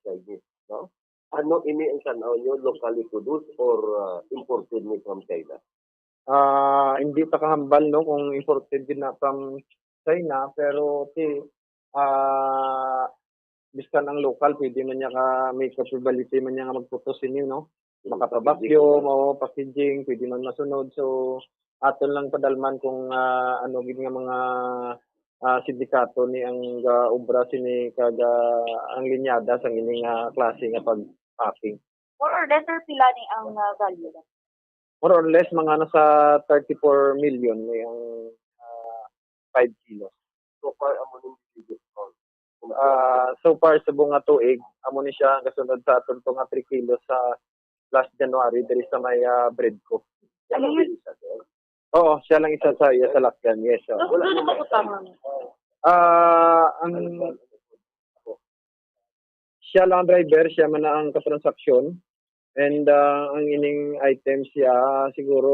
Chinese, no? Ano ini ang tanaw nyo, locally produced or imported ni from China? Hindi ta kahambal, no, kung imported din na from China, pero biskan ang local pwede man niya may capability man niya nga magputos inyo, no. Makapabacuum o packaging, pwede man masunod. So, aton lang padalman kung ano gid nga mga sindikato ni ang obra sini kaga ang linyada sang ini nga klase nga pag-packing. More or less sir, pila ni ang value lang? More or less mga nasa 34 million ni ang 5 kilos. So far, amo ning discount. So far sa bunga tuig, amo ni siya kasunod sa aton nga 3 kilos sa last January diri sa may Breadco. Oo, siya lang isa sa lakyan. Yes. Wala na makutangan. Siya lang driver, siya man ang katransaksyon. And ang ining items siya siguro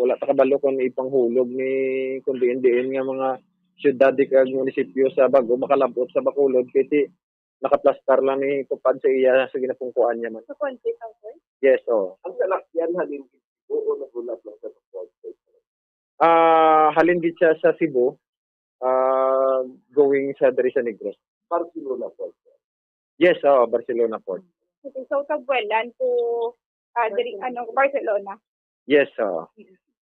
wala ta kabalo kung ipanghulog ni kung diin nga mga syudad kag munisipyo sa bago makalabot sa Bacolod kiti nakaplastar lang ni kupad sa iya sa ginapungkuan niya man. So, konti lang, sir? Yes, oo. Ang salakyan halin o nagulat lang sa Halin gid siya sa Cebu, going sa diri sa Negros. Barcelona po. Yes, Barcelona Port. Okay, so tagbuelan to diri Barcelona. Yes,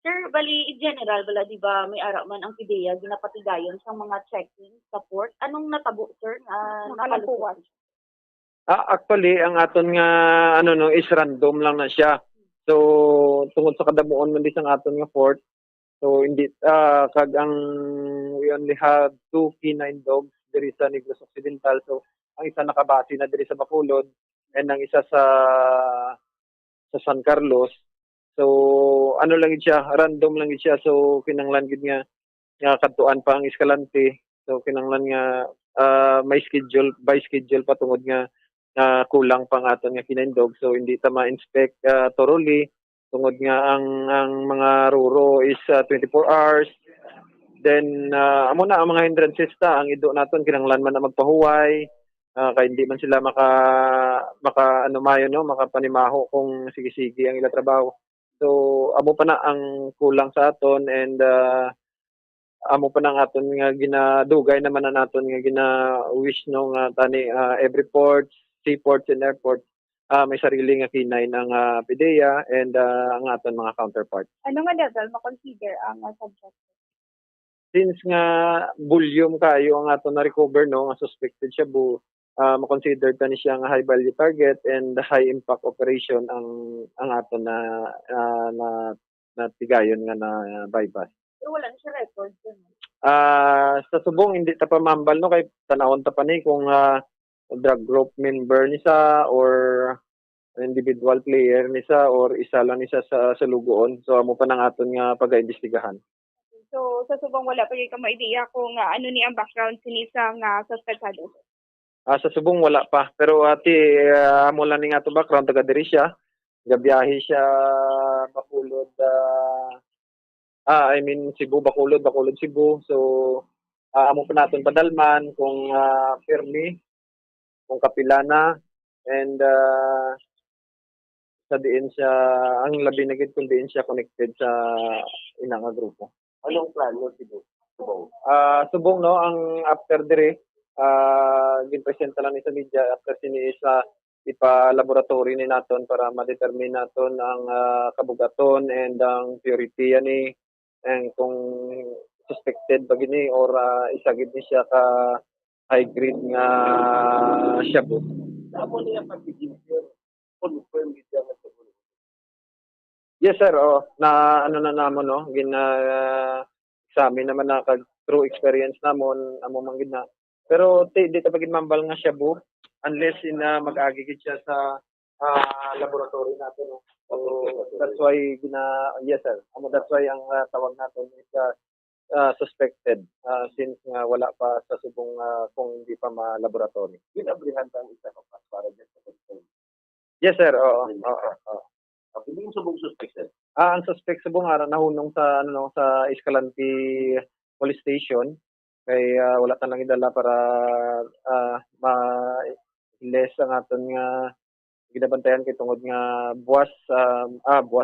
Sir, bali, in general, bala, di ba, may ara man ang PIDEA, ginapatigayon sa mga checking sa port. Anong natabo, sir, na nakalupuan? Actually, ang aton nga is random lang na siya. So tungod sa kadamuon man di sang aton nga port. So hindi kag ang we only have 2 canine dogs diri sa Negros Occidental. So ang isa nakabase na diri sa Bacolod and ang isa sa San Carlos. So ano lang gid siya, random lang gid siya. So kinanglan gid nga kadtuan pa ang Escalante. So kinanglan nga may schedule by schedule pa tungod nga kulang pang aton nga canine dog, so hindi ta ma-inspect thoroughly tungod nga ang mga ruro is 24 hours. Then amo na ang mga hindrances ta ang ido naton kinanglan man na magpahuway kay hindi man sila makapanimaho kung sige-sige ang ila trabaho. So amo pa na ang kulang sa aton and amo pa na aton nga ginadugay naman na naton nga gina-wish no nga tani every port, seaports and airports, may sarili nga kinay ng PIDEA and ang aton mga counterparts. Ano nga level ma-consider ang subject? Since nga volume kayo ang aton na-recover no, nga suspected siya ma-consider ta ni siya nga high value target and high impact operation ang aton na tigayon nga na bypass. Pero wala na siya record. Sa subong hindi ta pa mambal no kay tanawon ta pa ni kung drug group member nisa or individual player nisa or isa lang nisa sa lugoon. So amo pa nang aton nga pag-iimbestigahan. So sa subong wala pa gyud ka ma-idea kung ano ni ang background sinisa nga suspectado. Sa subong wala pa, pero amo lang ni nga to background taga diri siya. Gabiyahe siya Bacolod Cebu, Bacolod Cebu. So amo pa naton padalman kung firme kung kapilana and sa diin siya ang labi na gid kung diin siya connected sa inang grupo. Anong plano Cebu? Subong no ang after dire ginpresenta lang ni sa media after sini sa ipa-laboratory ni naton para ma-determine naton ang kabugaton and ang purity ani and kung suspected ba gini or isagid ni siya ka high grade nga shabu. Amo niya pagiging confirm gid siya nga Cebu. Yes sir, na namon no examine naman na kag true experience namon amo man gid na. Pero di ta pagid mambal nga shabu unless mag-agi gid siya sa laboratory natin no. So that's why yes sir. That's why ang tawag natin is suspected since wala pa sa subong kung hindi pa ma-laboratory. Ginabrihan ta ang isa pa para just sa confirm. Yes sir, oo. Hindi yung subong suspected. Ang suspect subong nahunong sa sa Escalante Police Station kay wala ta lang idala para ma-less ang aton nga ginabantayan kay tungod nga buwas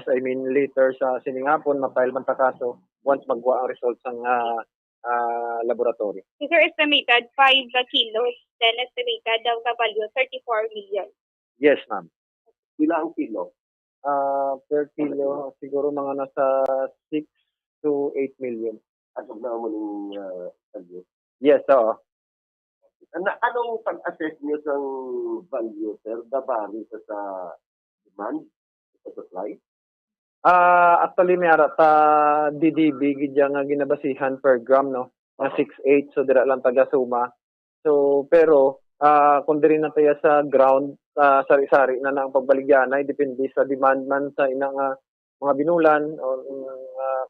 I mean later sa siningapon ma-file man ta kaso once magwa ang results ng laboratory. These are estimated 5 kilos, then estimated ang value 34 million. Yes, ma'am. Pila ang kilo? Per kilo siguro mga nasa 6 to 8 million. Asog na mo ning value? Yes, oo. Anong pag-assess niyo sa value, sir? Dabari sa demand, sa supply? Actually may ta DDB gidya nga ginabasihan per gram no nga 6.8 so dira lang taga suma. So pero kung diri na tayo sa ground sari-sari na ang pagbaligyanay depende sa demand man sa inang mga binulan o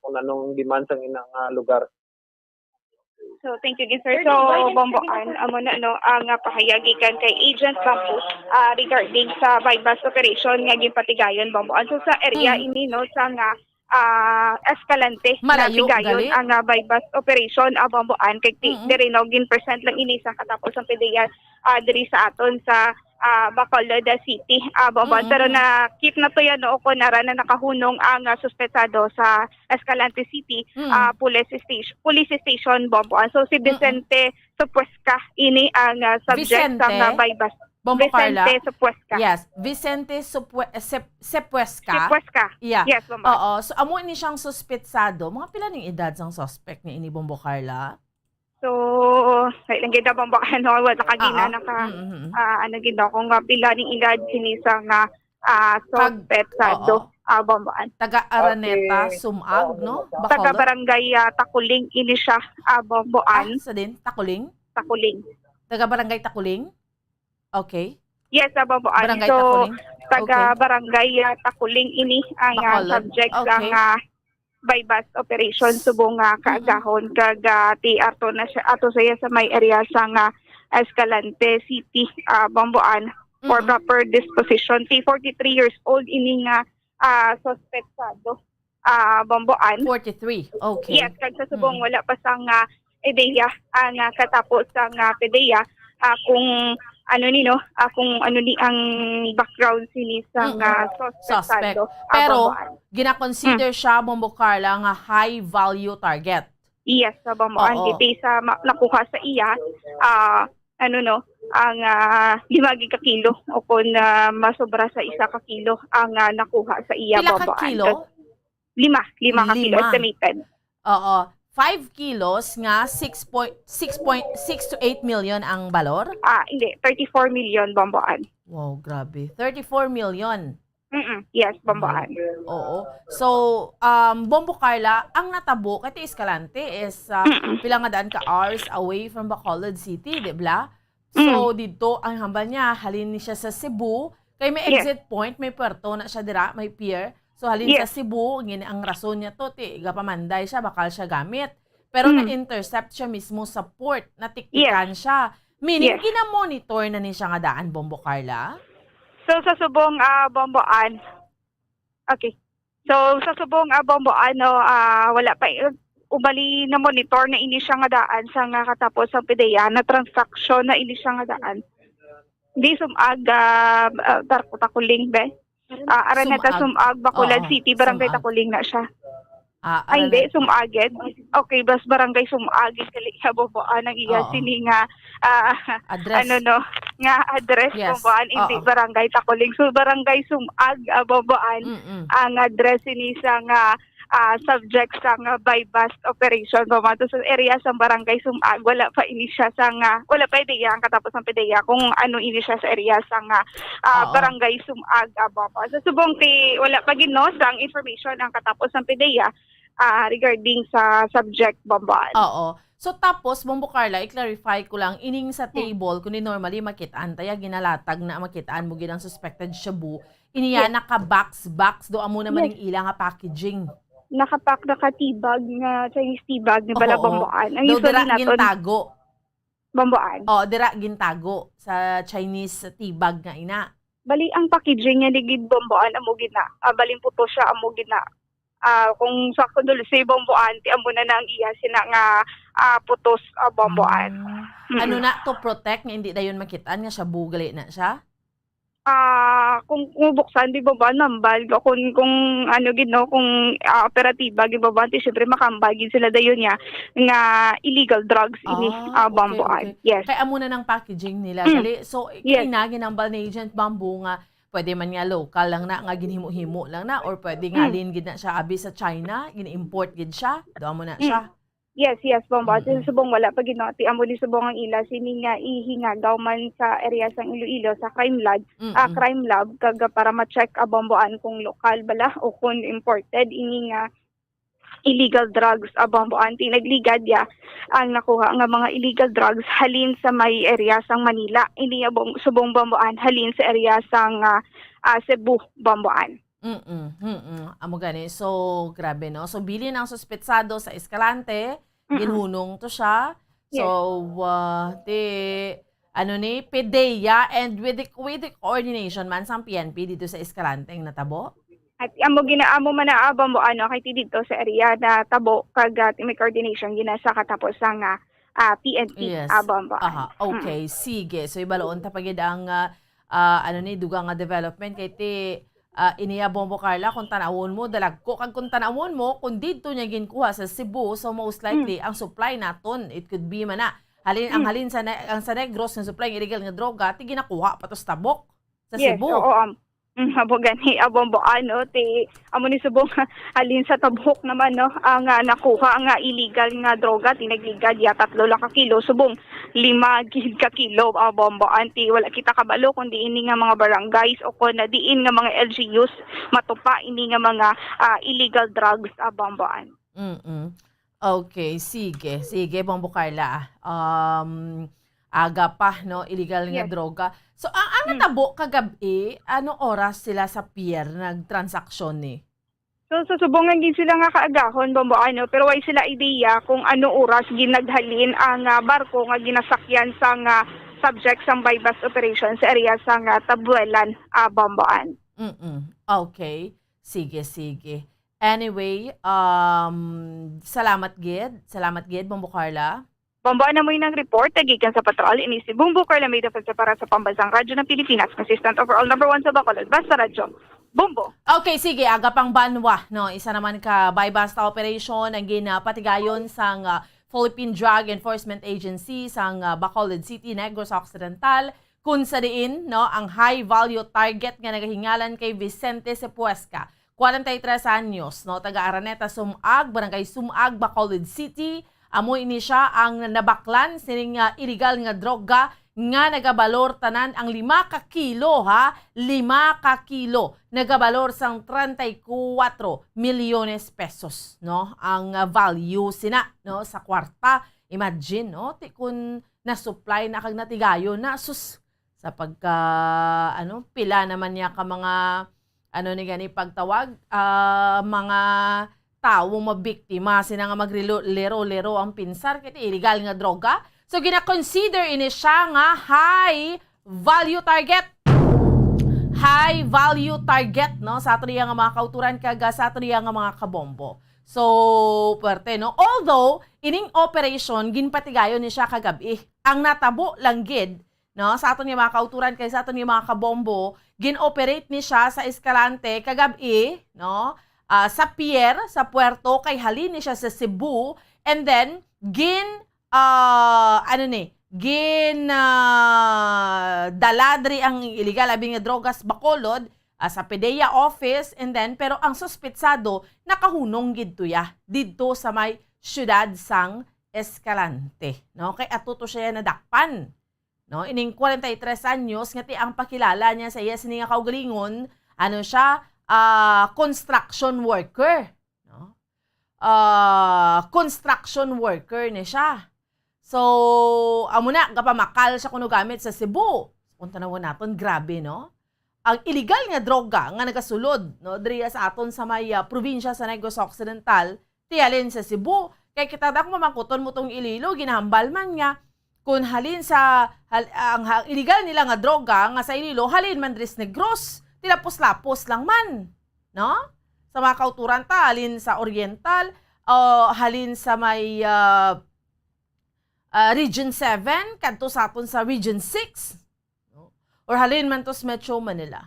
kung anong demand sa inang lugar. So thank you again sir. So bomboan amo na ang pahayagikan kay Agent Bamboo regarding sa bypass operation nga ginpatigayon bomboan so sa area ini no sa nga Escalante Malayo, na tigayon gali? ang bypass operation bomboan kay diri no gin-present lang ini sa katapos ang PDEA diri sa aton sa Bacolod City bomboan pero na keep na to yan o kunara na nakahunong ang suspetsado sa Escalante City police station bomboan. So si Vicente Supuesca ini ang subject sa bypass. Bombo Carla? Vicente Supuesca. Yes, Vicente Sepuesca. Sepuesca. Yeah. Yes, Bombo. Oo. So, amo ni siyang suspetsado. Mga pila ning edad sang suspect ni ini Bombo Carla? So, kaya lang kita Bombo ano, wala kagina ano gina ko nga pila ning edad sinisa nga suspetsado. Bombaan. Taga Araneta, Sumag, no? Bacolod? Taga barangay Takuling ini siya bomboan. Sa din? Takuling? Takuling. Taga barangay Takuling? Okay. Yes, bomboan. Barangay So, Takuling? taga barangay Takuling ini ang subject Okay. ang bypass operation subong kaagahon kag ti ato na siya ato saya sa may area sa Escalante City bomboan for proper disposition. Ti 43 years old ini nga suspetsado bomboan. 43. Okay. Yes, kag sa subong wala pa sang ideya ang katapos sang PDEA kung ano ni no kung ano ni ang background sini sa suspect. suspetsado. Pero gina-consider siya Bombo Carla nga high value target. Yes, sa bomboan kiti sa nakuha sa iya ang 5 kilo o kung masobra sa 1 kilo ang nakuha sa iya Pila ka bomboan. kilo? 5 ka kilo estimated. Oo. 5 kilos nga 6 to 8 million ang balor? Hindi, 34 million bomboan. Wow, grabe. 34 million. Yes, bomboan. Oo. So, Bombo Carla, ang natabo kay Escalante is pila nga daan ka hours away from Bacolod City, di ba? So, dito ang hambal niya, halin ni siya sa Cebu, kay may exit point, may puerto na siya dira, may pier. So, halin sa Cebu, ang rason niya to, gapamanday siya, bakal siya gamit. Pero na-intercept siya mismo sa port, natiktikan siya. Meaning, gina-monitor na ni siya nga daan, Bombo Carla? So, sa subong bomboan, okay. So, sa subong bomboan, wala pa, ubali na monitor na ini siya nga daan sa nga katapos ang PDEA na transaction na ini siya nga daan. Hindi sumag, Takuling, be? Araneta Sumag, Bacolod City, Barangay Takuling na siya. Hindi, Sumaged. Okay, bas Barangay Sumaged, kaliya boboan ang iya sini nga address. Nga address boboan, hindi Barangay Takuling. So, Barangay Sumag, boboan, ang address sini sa nga subject sa bypass operation boboan. So, sa area sa Barangay Sumag, wala pa ini siya sa wala pa ideya ang katapos ng PDEA kung ano ini siya sa area sa Barangay Sumag boboan. So, subong wala pa ginos ang information ang katapos ng PDEA regarding sa subject boboan. Oo. So tapos, Bombo Carla, i-clarify ko lang, ining sa table, kung normally makitaan, taya ginalatag na makitaan mo ginang suspected shabu, iniya naka-box do amo naman yung ilang packaging. Nakapack na katibag nga Chinese tibag ni bala bomboan. Ang usually dira gintago. Bomboan. Dira gintago sa Chinese tibag nga ina. Bali ang packaging niya ligid bomboan amo gina. Baling puto siya amo gina. Kung sa kundul si bomboan ti amo na nang iya sina nga putos bomboan. Ano na to protect nga hindi dayon makitaan nga siya bugali na siya? Kung buksan di ba nambal kung ano gino kung operatiba di ba syempre makambagin sila dayon niya nga illegal drugs ini bomboan. Okay. Yes. Kaya amo na ng packaging nila gali. So kina ginambal ni Agent Bamboo nga pwede man nga local lang na nga ginhimo-himo lang na or pwede nga lin gid na siya abi sa China, gini-import gid siya. Do mo na siya. Yes, bomba. Subong wala pa ginoti. Amo ni subong ang ila sini nga ihingagaw man sa area sang Iloilo sa crime lab kag para ma-check bomboan kung lokal bala o kung imported ini nga illegal drugs bomboan tinagligad ya ang nakuha nga mga illegal drugs halin sa may area sang Manila. Ini subong bomboan halin sa area sang Cebu bomboan. Amo gani. So, grabe no. So, bilin ang suspetsado sa Escalante, ginhunong to siya. So, PDEA and with the coordination man sa PNP dito sa Escalante ang natabo? At amo man na bombo kay ti dito sa area na tabo kag may coordination gina sa katapos ang PNP Yes. bombo. Aha, okay, sige. So ibaloon ta pagid ang ni dugang nga development kay ti iniya Bombo Carla kung tanawon mo dalagko kag kung tanawon mo kung didto niya ginkuha sa Cebu, so most likely ang supply naton it could be man na ang halin sa sa Negros nga supply ng illegal nga droga ti ginakuha patos tabok sa Yes, Cebu. oo. Abo gani bombo ti amo ni subong halin sa tabok naman no ang nakuha ang illegal nga droga tinagligad ya 3 ka kilo subong 5 gid ka kilo bombo ti wala kita kabalo kundi ini nga mga barangays o kun diin nga mga LGUs matupa ini nga mga illegal drugs bomboan. Okay, sige. Sige, Bombo Carla. Aga pa, no? Illegal nga droga. So, ang natabo kagabi, anong oras sila sa pier nagtransaksyon ni? So, susubungan din sila nga kaagahon, Bombo, pero way sila ideya kung ano oras ginaghalin ang barko nga ginasakyan sa subject sa bypass operation sa area sa Tabuelan, Bomboan. Okay. Sige, sige. Anyway, salamat gid, Bombo Carla. Bomboan na mo yung report, tagikan sa patrol, inisi Bombo Carla may defense para sa Pambansang Radyo ng Pilipinas, consistent overall number 1 sa Bacolod, basta radyo. Bombo. Okay, sige, aga pang banwa, no? Isa naman ka buy-bust operation ang ginapatigayon sa Philippine Drug Enforcement Agency sa Bacolod City, Negros Occidental, kung sa diin, no, ang high-value target nga nagahingalan kay Vicente Sepuesca, 43 anyos, no, taga Araneta, Sumag, Barangay Sumag, Bacolod City. Amo ini siya ang nabaklan sining illegal nga droga nga nagabalor tanan ang 5 ka kilo 5 ka kilo nagabalor sang 34 milyones pesos, no, ang value sina, no, sa kwarta. Imagine, no, ti kun na-supply na kag natigayo na sus sa pagka pila naman niya ka mga ni gani pagtawag mga tao mabiktima sina nga maglero-lero ang pinsar kiti illegal nga droga. So gina-consider ini siya nga high value target. High value target, no, sa ato nga mga kauturan kaga sa ato nga mga kabombo. So puwerte, no. Although ining operation ginpatigayon ni siya kagabi. Ang natabo lang gid, no, sa ato nga mga kauturan kay sa ato nga mga kabombo, gin-operate ni siya sa Escalante kagabi, no. Sa pier, sa puerto, kay halin siya sa Cebu, and then, daladri ang illegal abing nga drogas Bacolod, sa PDEA office, and then, pero ang suspitsado, nakahunong gidto ya, dito sa may syudad sang Escalante, no? Kay atuto siya nadakpan, no? Ining 43 anyos, ngati ang pakilala niya sa iya, sini nga kaugalingon, siya, construction worker, no? Construction worker ni siya. So, amo na gapamakal siya kuno gamit sa Cebu. Kung tanawon naton, grabe, no? Ang illegal nga droga nga nagasulod, no, diriya sa aton sa may probinsya sa Negros Occidental, tiyalin sa Cebu. Kay kita dak mamangkuton mo tong Ililo, ginahambal man nga kung halin sa ang illegal nila nga droga nga sa Ililo, halin man dris Negros. Tilapos-lapos lang man, no? Sa mga kauturan ta, halin sa Oriental, halin sa may Region 7, kanto sa aton sa Region 6, no? Or halin man to sa Metro Manila.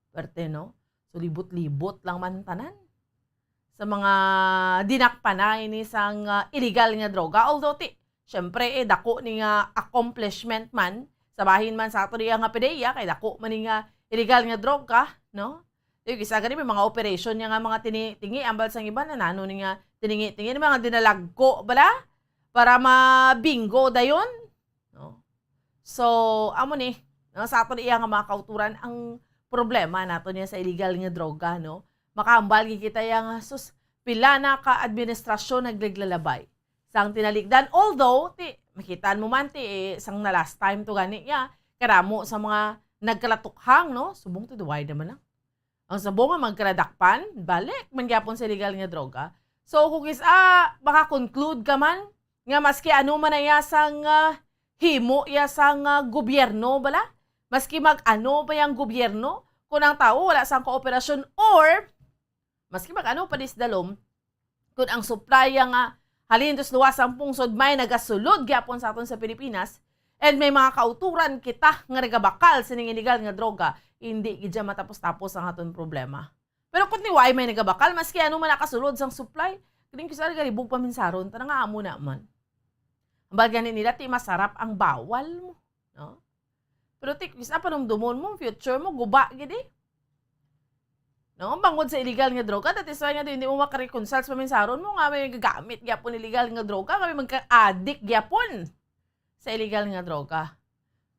Perte, no? So, libot-libot lang man tanan. Sa mga dinakpanay ni sang illegal nga droga. Although, syempre, dako ni nga accomplishment man, sabahin man sa ato nga PDEA, kay dako man ni nga illegal nga droga, no? Yung isa gani may mga operation niya nga mga tingi ambal sang iba na nano ni nga tiningi mga dinalagko bala para mabingo dayon, no? So amo ni, no, sa ato iya nga mga kauturan ang problema nato niya sa illegal nga droga, no? Makahambal kita yang sus pila na ka administrasyon nagleglalabay sang tinalikdan, although makitaan mo man sang na last time to gani ya karamo sa mga nagkalatukhang, no? Subong to duway naman lang. Ang sabong nga magkaladakpan, balik man gyapon sa illegal nga droga. So kung maka-conclude ka man nga maski ano man na yasang himo yasang gobyerno bala, maski mag-ano pa yang gobyerno, kung ang tao wala sang kooperasyon or Maski mag-ano pa disdalom, kung ang supply nga halin dos luwas ang pungsod may nagasulod gyapon sa aton sa Pilipinas, and may mga kauturan kita nga nagabakal sa ning illegal nga droga, hindi gidya matapos-tapos ang aton problema. Pero kung niway may nagabakal, maski ano man nakasulod sang supply, kining kusar galibog paminsaron, tanang nga amo na man. Ambag ganin nila, ti masarap ang bawal mo. No? Pero ti, isa panumdumon mo, future mo, guba gidi. No, bangod sa illegal nga droga, dati sa nga hindi mo makareconcile sa paminsaron mo nga may gagamit gyapon illegal nga droga, kami magka-addict gyapon sa illegal nga droga.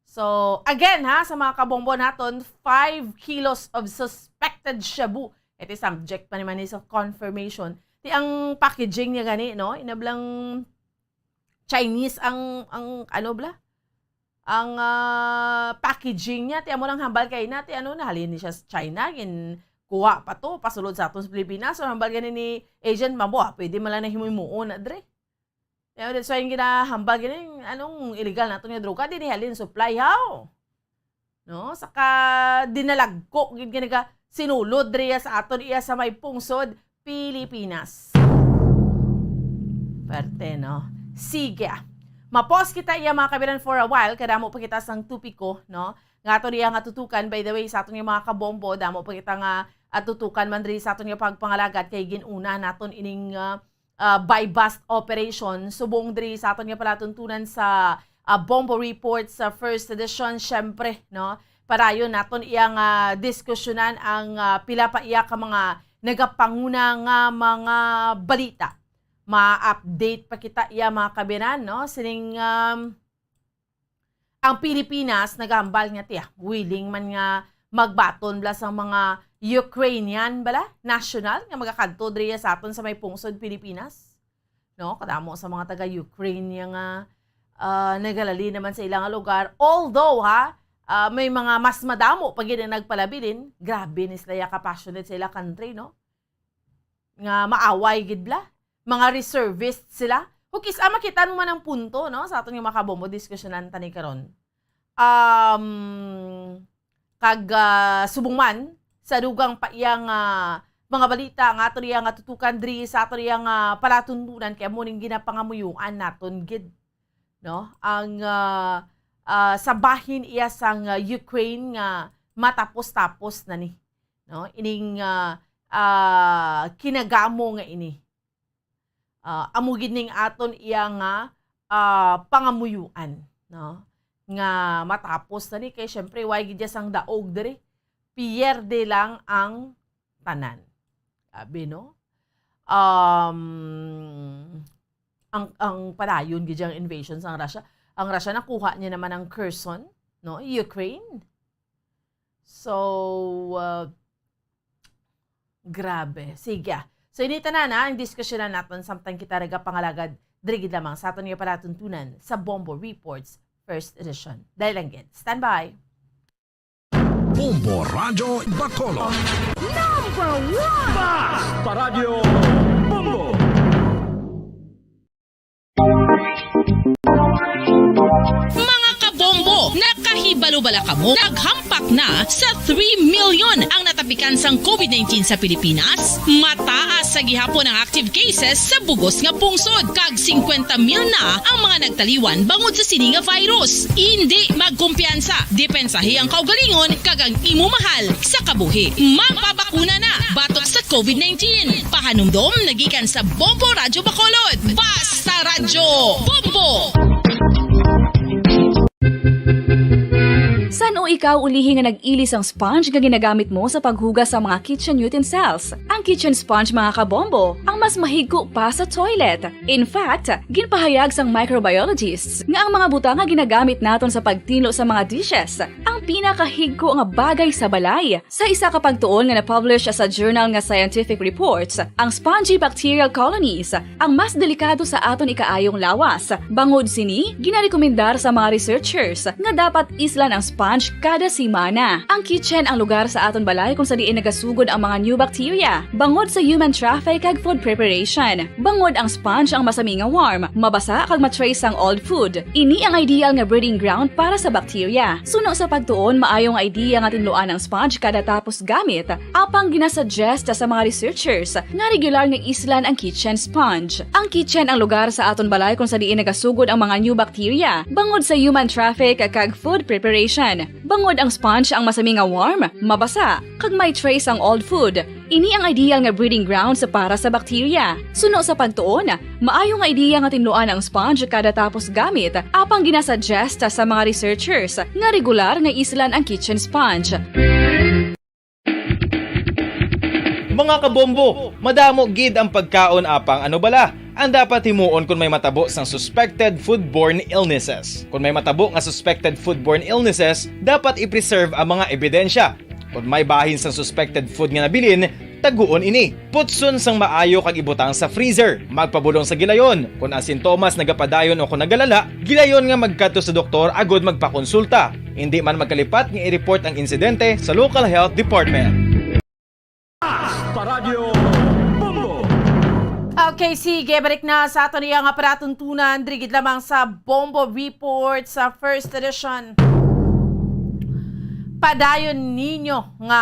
So, again ha, sa mga kabombo naton, 5 kilos of suspected shabu. Ito subject pa naman is of confirmation. Ti ang packaging niya gani, no? Inablang Chinese ang ano bla? Ang packaging niya, ti amo nang hambal kay na, ti ano nahalin ni siya sa China, kuha pa to, pasulod sa aton sa Pilipinas. So, hambal ganin ni agent Mambo, pwede mala na himuimuon na dre. So, yung ginahambal ganin, anong illegal na ito nga droga, dinihalin supply how? No? Saka dinalagko, ginaga sinulod dre sa aton iya sa may pungsod, Pilipinas. Perte, no? Sige. Mapos kita iya mga kabiran for a while, kadamo pa kita sang tupiko, no? Nga ito niya nga tutukan, by the way, sa aton yung mga kabombo, damo pa kita nga at tutukan man rin sa aton yung pagpangalagat kay ginuna naton ining buy-bust operation. Subong diri sa aton yung palatuntunan sa Bombo Report sa first edition, syempre, no? Para yun naton iyang diskusyonan ang pila pa iya ka mga nagapanguna nga mga balita. Ma-update pa kita iya mga kabiran, no? Sining ang Pilipinas nagambal nga tiya, willing man nga magbaton bla sa mga Ukrainian bala, national, nga magakadto diri sa aton sa may pungsod Pilipinas. No, kadamo sa mga taga-Ukraine nga nagalali naman sa ilang lugar. Although may mga mas madamo pag nagpalabilin, grabe ni sila ka passionate sa ilang country, no? Nga maaway gid bla, mga reservists sila. Hukis makita mo man ang punto, no, sa aton yung makabombo diskusyonan tani karon. Subong man sa dugang pa iyang mga balita nga ato nga tutukan diri sa ato nga palatuntunan kaya mo ning ginapangamuyuan naton gid, no? Ang sabahin iya sang Ukraine nga matapos-tapos na ni, no? Ining kinagamo nga ini. Amugid ning aton iya nga pangamuyuan, no? Nga matapos na ni kay syempre way gid sang daog diri. Pierde lang ang tanan. Sabi, no? Ang padayon gid ang invasion sa Russia. Ang Russia nakuha niya naman ang Kherson, no? Ukraine. So grabe. Sige. So inita na ang diskusyonan natin samtang kita raga pangalagad diri gid lamang sa aton nga palatuntunan sa Bombo Reports First Edition. Dahil lang gid. Stand by. Bombo Radio Bacolod. Number 1! Basta Radio Bombo! Mga kabombo, nakahibalo-bala ka mo? Naghampak na sa 3 million ang natapikan sang COVID-19 sa Pilipinas? Mataas sa gihapon ang active cases sa bugos nga pungsod. Kag 50 mil na ang mga nagtaliwan bangod sa sini nga virus. Hindi magkumpiyansa. Depensahi ang kaugalingon kag ang imo mahal sa kabuhi. Magpabakuna na batok sa COVID-19. Pahanumdom nagikan sa Bombo Radio Bacolod. Basta Radio Bombo! San o ikaw ulihi nga nag-ilis ang sponge nga ginagamit mo sa paghugas sa mga kitchen utensils? Ang kitchen sponge mga kabombo, ang mas mahigko pa sa toilet. In fact, ginpahayag sang microbiologists nga ang mga butang nga ginagamit naton sa pagtilo sa mga dishes ang pinakahigko nga bagay sa balay. Sa isa ka pagtuon nga na-publish sa journal nga Scientific Reports, ang spongy bacterial colonies ang mas delikado sa aton ikaayong lawas. Bangod sini, ginarekomendar sa mga researchers nga dapat islan ang sponge kada simana. Ang kitchen ang lugar sa aton balay kung sa diin nagasugod ang mga new bacteria. Bangod sa human traffic kag food preparation. Bangod ang sponge ang masami nga warm, mabasa kag matrace ang old food. Ini ang ideal nga breeding ground para sa bacteria. Suno sa pagtuon pantuon maayong idea nga tinluan ang sponge kada tapos gamit, apang ginasuggest sa mga researchers nga regular nga islan ang kitchen sponge. Ang kitchen ang lugar sa aton balay kung sa diin nagasugod ang mga new bacteria, bangod sa human traffic kag food preparation. Bangod ang sponge ang masami nga warm, mabasa, kag may trace ang old food. Ini ang ideal nga breeding ground sa para sa bakterya. Suno sa pantuon, maayo nga ideya nga tinluan ang sponge kada tapos gamit, apang ginasuggest sa mga researchers nga regular nga islan ang kitchen sponge. Mga kabombo, madamo gid ang pagkaon apang ano bala ang dapat himuon kung may matabo sang suspected foodborne illnesses. Kung may matabo nga suspected foodborne illnesses, dapat i-preserve ang mga ebidensya. Kung may bahin sang suspected food nga nabilin, taguon ini. Putson sang maayo kag ibutang sa freezer. Magpabulong sa gilayon. Kung ang sintomas nagapadayon o kung nagalala, gilayon nga magkadto sa doktor agod magpakonsulta. Hindi man magkalipat nga i-report ang insidente sa local health department. Paradyo Bombo! Okay, sige, balik na sa ato niya nga paratuntunan, drigid lamang sa Bombo Report sa first edition. Padayon ninyo nga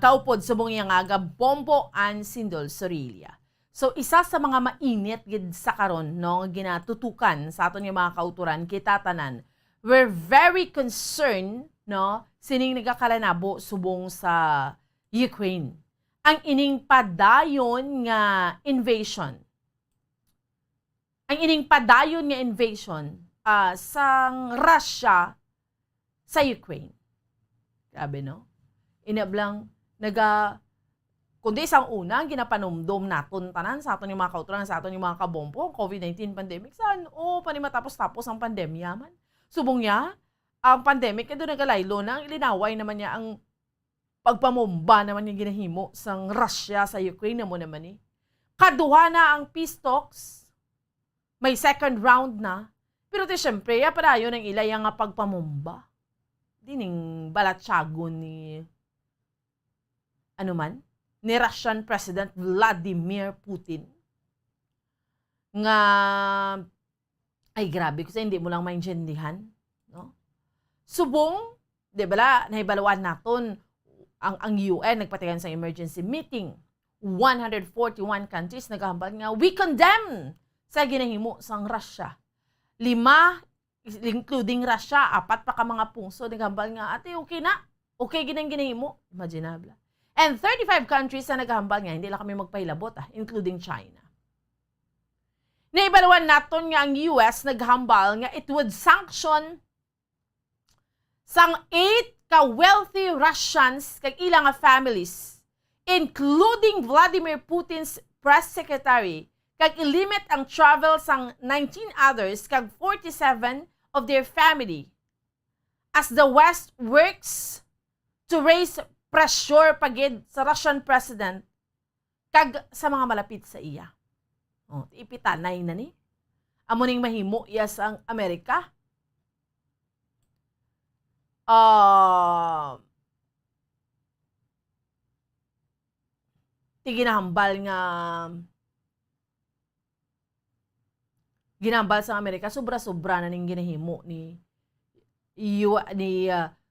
kaupod sa mong nga Bombo and Sindol Sorilla. So isa sa mga mainit gid sa karon no ginatutukan sa aton nga mga kauturan kita tanan. We're very concerned no sining nagakalanabo subong sa Ukraine. Ang ining padayon nga invasion. Ang ining padayon nga invasion sang Russia sa Ukraine. Grabe, no? Inablang, kundi isang unang ginapanumdom naton tanan sa aton yung mga kauturan, sa aton yung mga kabombo, COVID-19 pandemic, saan? Panimatapos-tapos ang pandemya man. Subong niya, ang pandemic, doon nagalaylo na, ang ilinaway naman niya ang pagpamomba naman yung ginahimo sang Russia sa Ukraine na mo naman eh. Kaduha na ang peace talks, may second round na, pero siyempre, para yun ang ilay nga pagpamomba. Dining balatsago ni ni Russian President Vladimir Putin nga ay grabe ko sa hindi mo lang maintindihan no subong di ba nahibalawan naton ang UN nagpatigan sa emergency meeting 141 countries naghambal nga we condemn sa ginahimo sang Russia 5 including Russia, 4 pa ka mga pungso, naghambal nga, ate, okay na. Okay, ginahimo. Imaginable. And 35 countries na naghambal nga, hindi lang kami magpahilabot, including China. Naibalawan naton nga ang US naghambal nga it would sanction sang 8 ka-wealthy Russians kag ilang families, including Vladimir Putin's press secretary, kag ilimit ang travel sang 19 others kag 47 of their family as the West works to raise pressure pagid sa Russian president kag sa mga malapit sa iya. Ipitanay na ni. Amuning mahimo iya sa Amerika. Ginahambal sa Amerika, sobra-sobra na ning ginahimo ni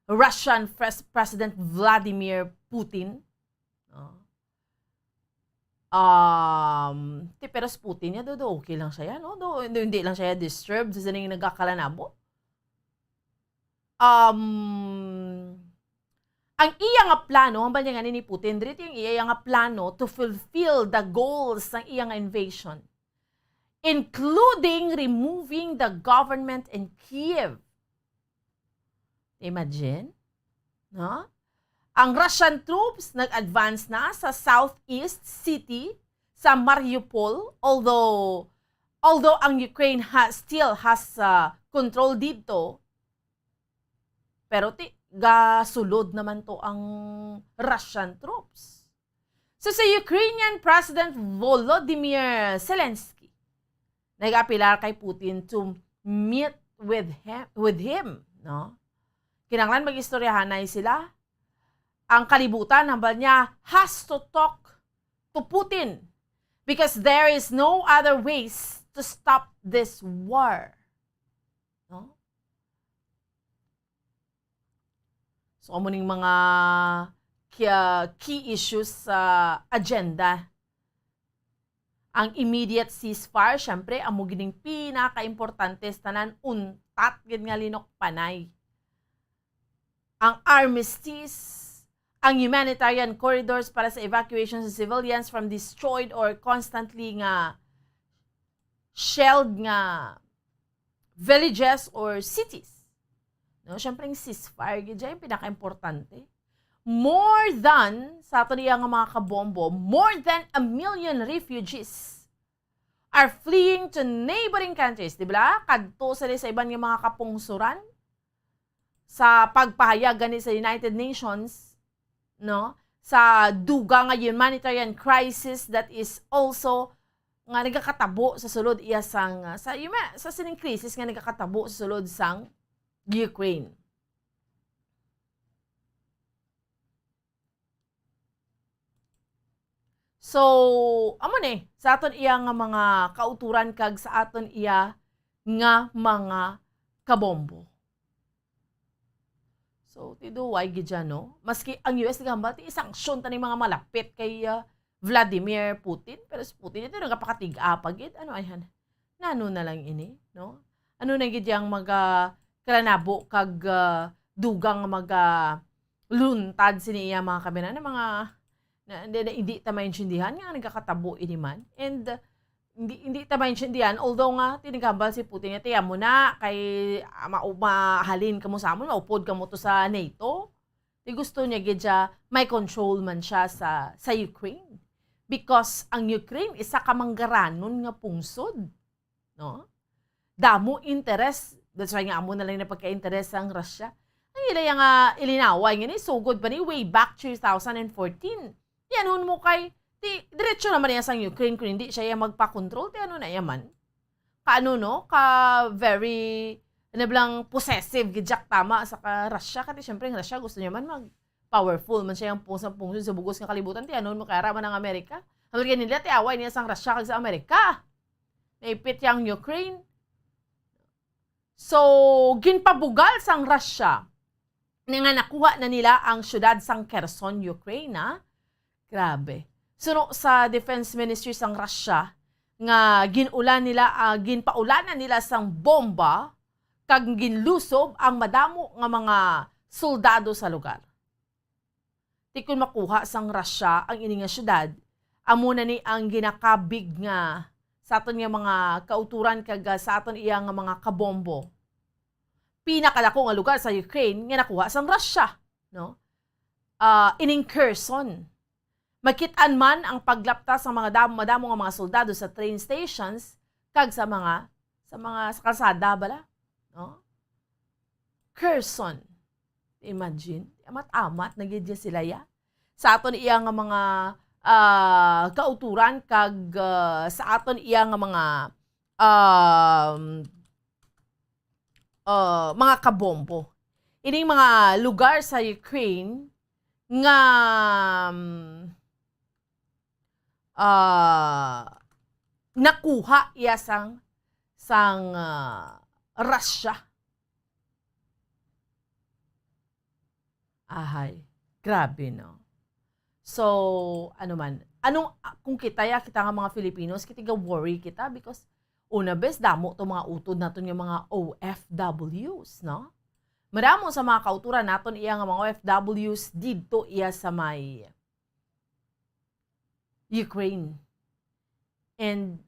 Russian President Vladimir Putin. Pero sa Putin niya, okay lang siya, no? Hindi lang siya disturbed sa ning nagkakalanabo. Ang iya nga plano, ang banya nga ni Putin, dito yung iya nga plano to fulfill the goals ng iya nga invasion, including removing the government in Kiev. Imagine, no? Ang Russian troops nag-advance na sa southeast city sa Mariupol, although ang Ukraine still has control dito, pero gasulod naman to ang Russian troops. So sa Ukrainian President Volodymyr Zelensky, nag-apilar kay Putin to meet with him, no? Kinanglan mag-istoryahanay sila. Ang kalibutan, hambal niya, has to talk to Putin because there is no other ways to stop this war. No? So, amo ning mga key issues sa agenda. Ang immediate ceasefire, syempre, amo gining pinaka-importante sa tanan, untat, gid nga linok panay. Ang armistice, ang humanitarian corridors para sa evacuation sa civilians from destroyed or constantly nga shelled nga villages or cities. No, syempre ang ceasefire gid yung pinaka-importante. More than, sa ato niya nga mga kabombo, more than 1 million refugees are fleeing to neighboring countries. Di ba? Kadto sila sa ibang mga kapungsuran sa pagpahayag gani sa United Nations, no? Sa duga nga humanitarian crisis that is also nga nagakatabo sa sulod iya sang sa sining crisis nga nagakatabo sa sulod sang Ukraine. So, amo ni, sa aton iya nga mga kauturan kag sa aton iya nga mga kabombo. So, tiduway gid dyan, no? Maski ang US gamba ti sanksyon tani mga malapit kay Vladimir Putin, pero si Putin ito nagapakatig-apag gid. Ano ayan? Nano na lang ini, no? Ano na gid yang kalanabo kag dugang luntad siniya mga kabina na mga hindi ta maintindihan nga nagkakatabo ini man. And hindi ta maintindihan, although nga tinigambal si Putin nga tiya mo na kay mahalin ka mo sa amon, maupod ka mo to sa NATO. Di gusto niya gid siya may control man siya sa Ukraine. Because ang Ukraine isa ka manggaranon nga pungsod, no? Damo interest, that's why nga amo na lang na pagka-interest ang Russia. Ang ilaya nga ilinaway nga ni sugod pa ni way back 2014. Yan mo kay diretso naman niya sa Ukraine kung hindi siya magpa-control, ti ano na yaman. Kaano no? Ka very nablang possessive gidyak tama sa Russia kasi syempre ang Russia gusto niya man mag-powerful man siya yung pungsod sa bugos nga kalibutan, ti ano mo kay raman ng Amerika. Amerika nila ti away niya sang Russia kag sa Amerika. Naipit yang Ukraine. So, ginpabugal sang Russia nga nakuha na nila ang syudad sang Kherson, Ukraine, ha? Grabe. Suno sa Defense Ministry sang Russia nga ginpaulanan nila sang bomba kag ginlusob ang madamo nga mga soldado sa lugar. Ti kun makuha sang Russia ang ini nga syudad, amo na ni ang ginakabig nga sa aton nga mga kauturan kag sa aton iya nga mga kabombo. Pinakalako nga lugar sa Ukraine nga nakuha sang Russia, no? Ining Kherson. Makitaan man ang paglapta sa mga madamo nga mga soldado sa train stations kag sa kalsada bala, no? Kherson. Imagine, amat-amat na gid sila ya. Sa aton iya nga mga kauturan kag sa aton iya nga mga kabombo. Ining mga lugar sa Ukraine nga nakuha iya sang Russia. Ahay, grabe no. So, kung kita nga mga Filipinos, kita worry kita because una bes damo to mga utod naton yung mga OFWs, no? Maramo sa mga kauturan naton iya nga mga OFWs didto iya sa may Ukraine. And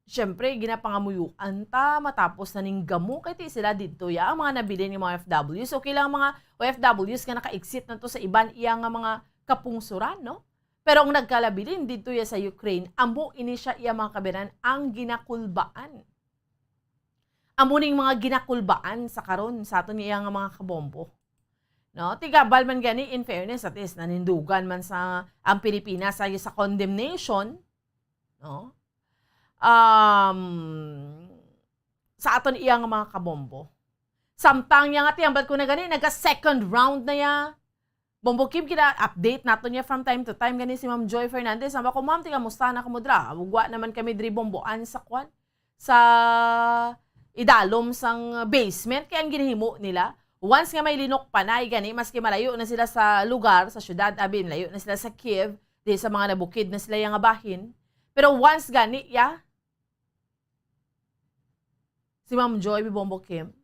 syempre ginapangamuyuan ta matapos na ning gamo kay ti sila didto ya ang mga nabili ni mga OFWs. Okay lang mga OFWs nga naka-exit na to sa iban iya nga mga kapungsuran, no? Pero ang nagkalabilin dito ya sa Ukraine, amo ini siya iya mga kabinan ang ginakulbaan. Amo ning mga ginakulbaan sa karon sa aton iya nga mga kabombo. No, tigabal man gani in fairness at least nanindugan man sa ang Pilipinas sa condemnation, no? Sa aton iya nga mga kabombo. Samtang yang ati ambal ko na gani naga second round na ya. Bombo Kim, kina-update nato niya from time to time. Gani si Ma'am Joy Fernandez. Sabi ko, Ma'am, tiga musta na kamudra. Ugwa naman kami diri bomboan sa kwan. Sa idalom sang basement. Kaya ang ginahimo nila, once nga may linok panay gani, maski malayo na sila sa lugar, sa syudad, abin, layo na sila sa Kiev, di sa mga nabukid na sila yung bahin. Pero once gani, si Ma'am Joy Bibombo Kim,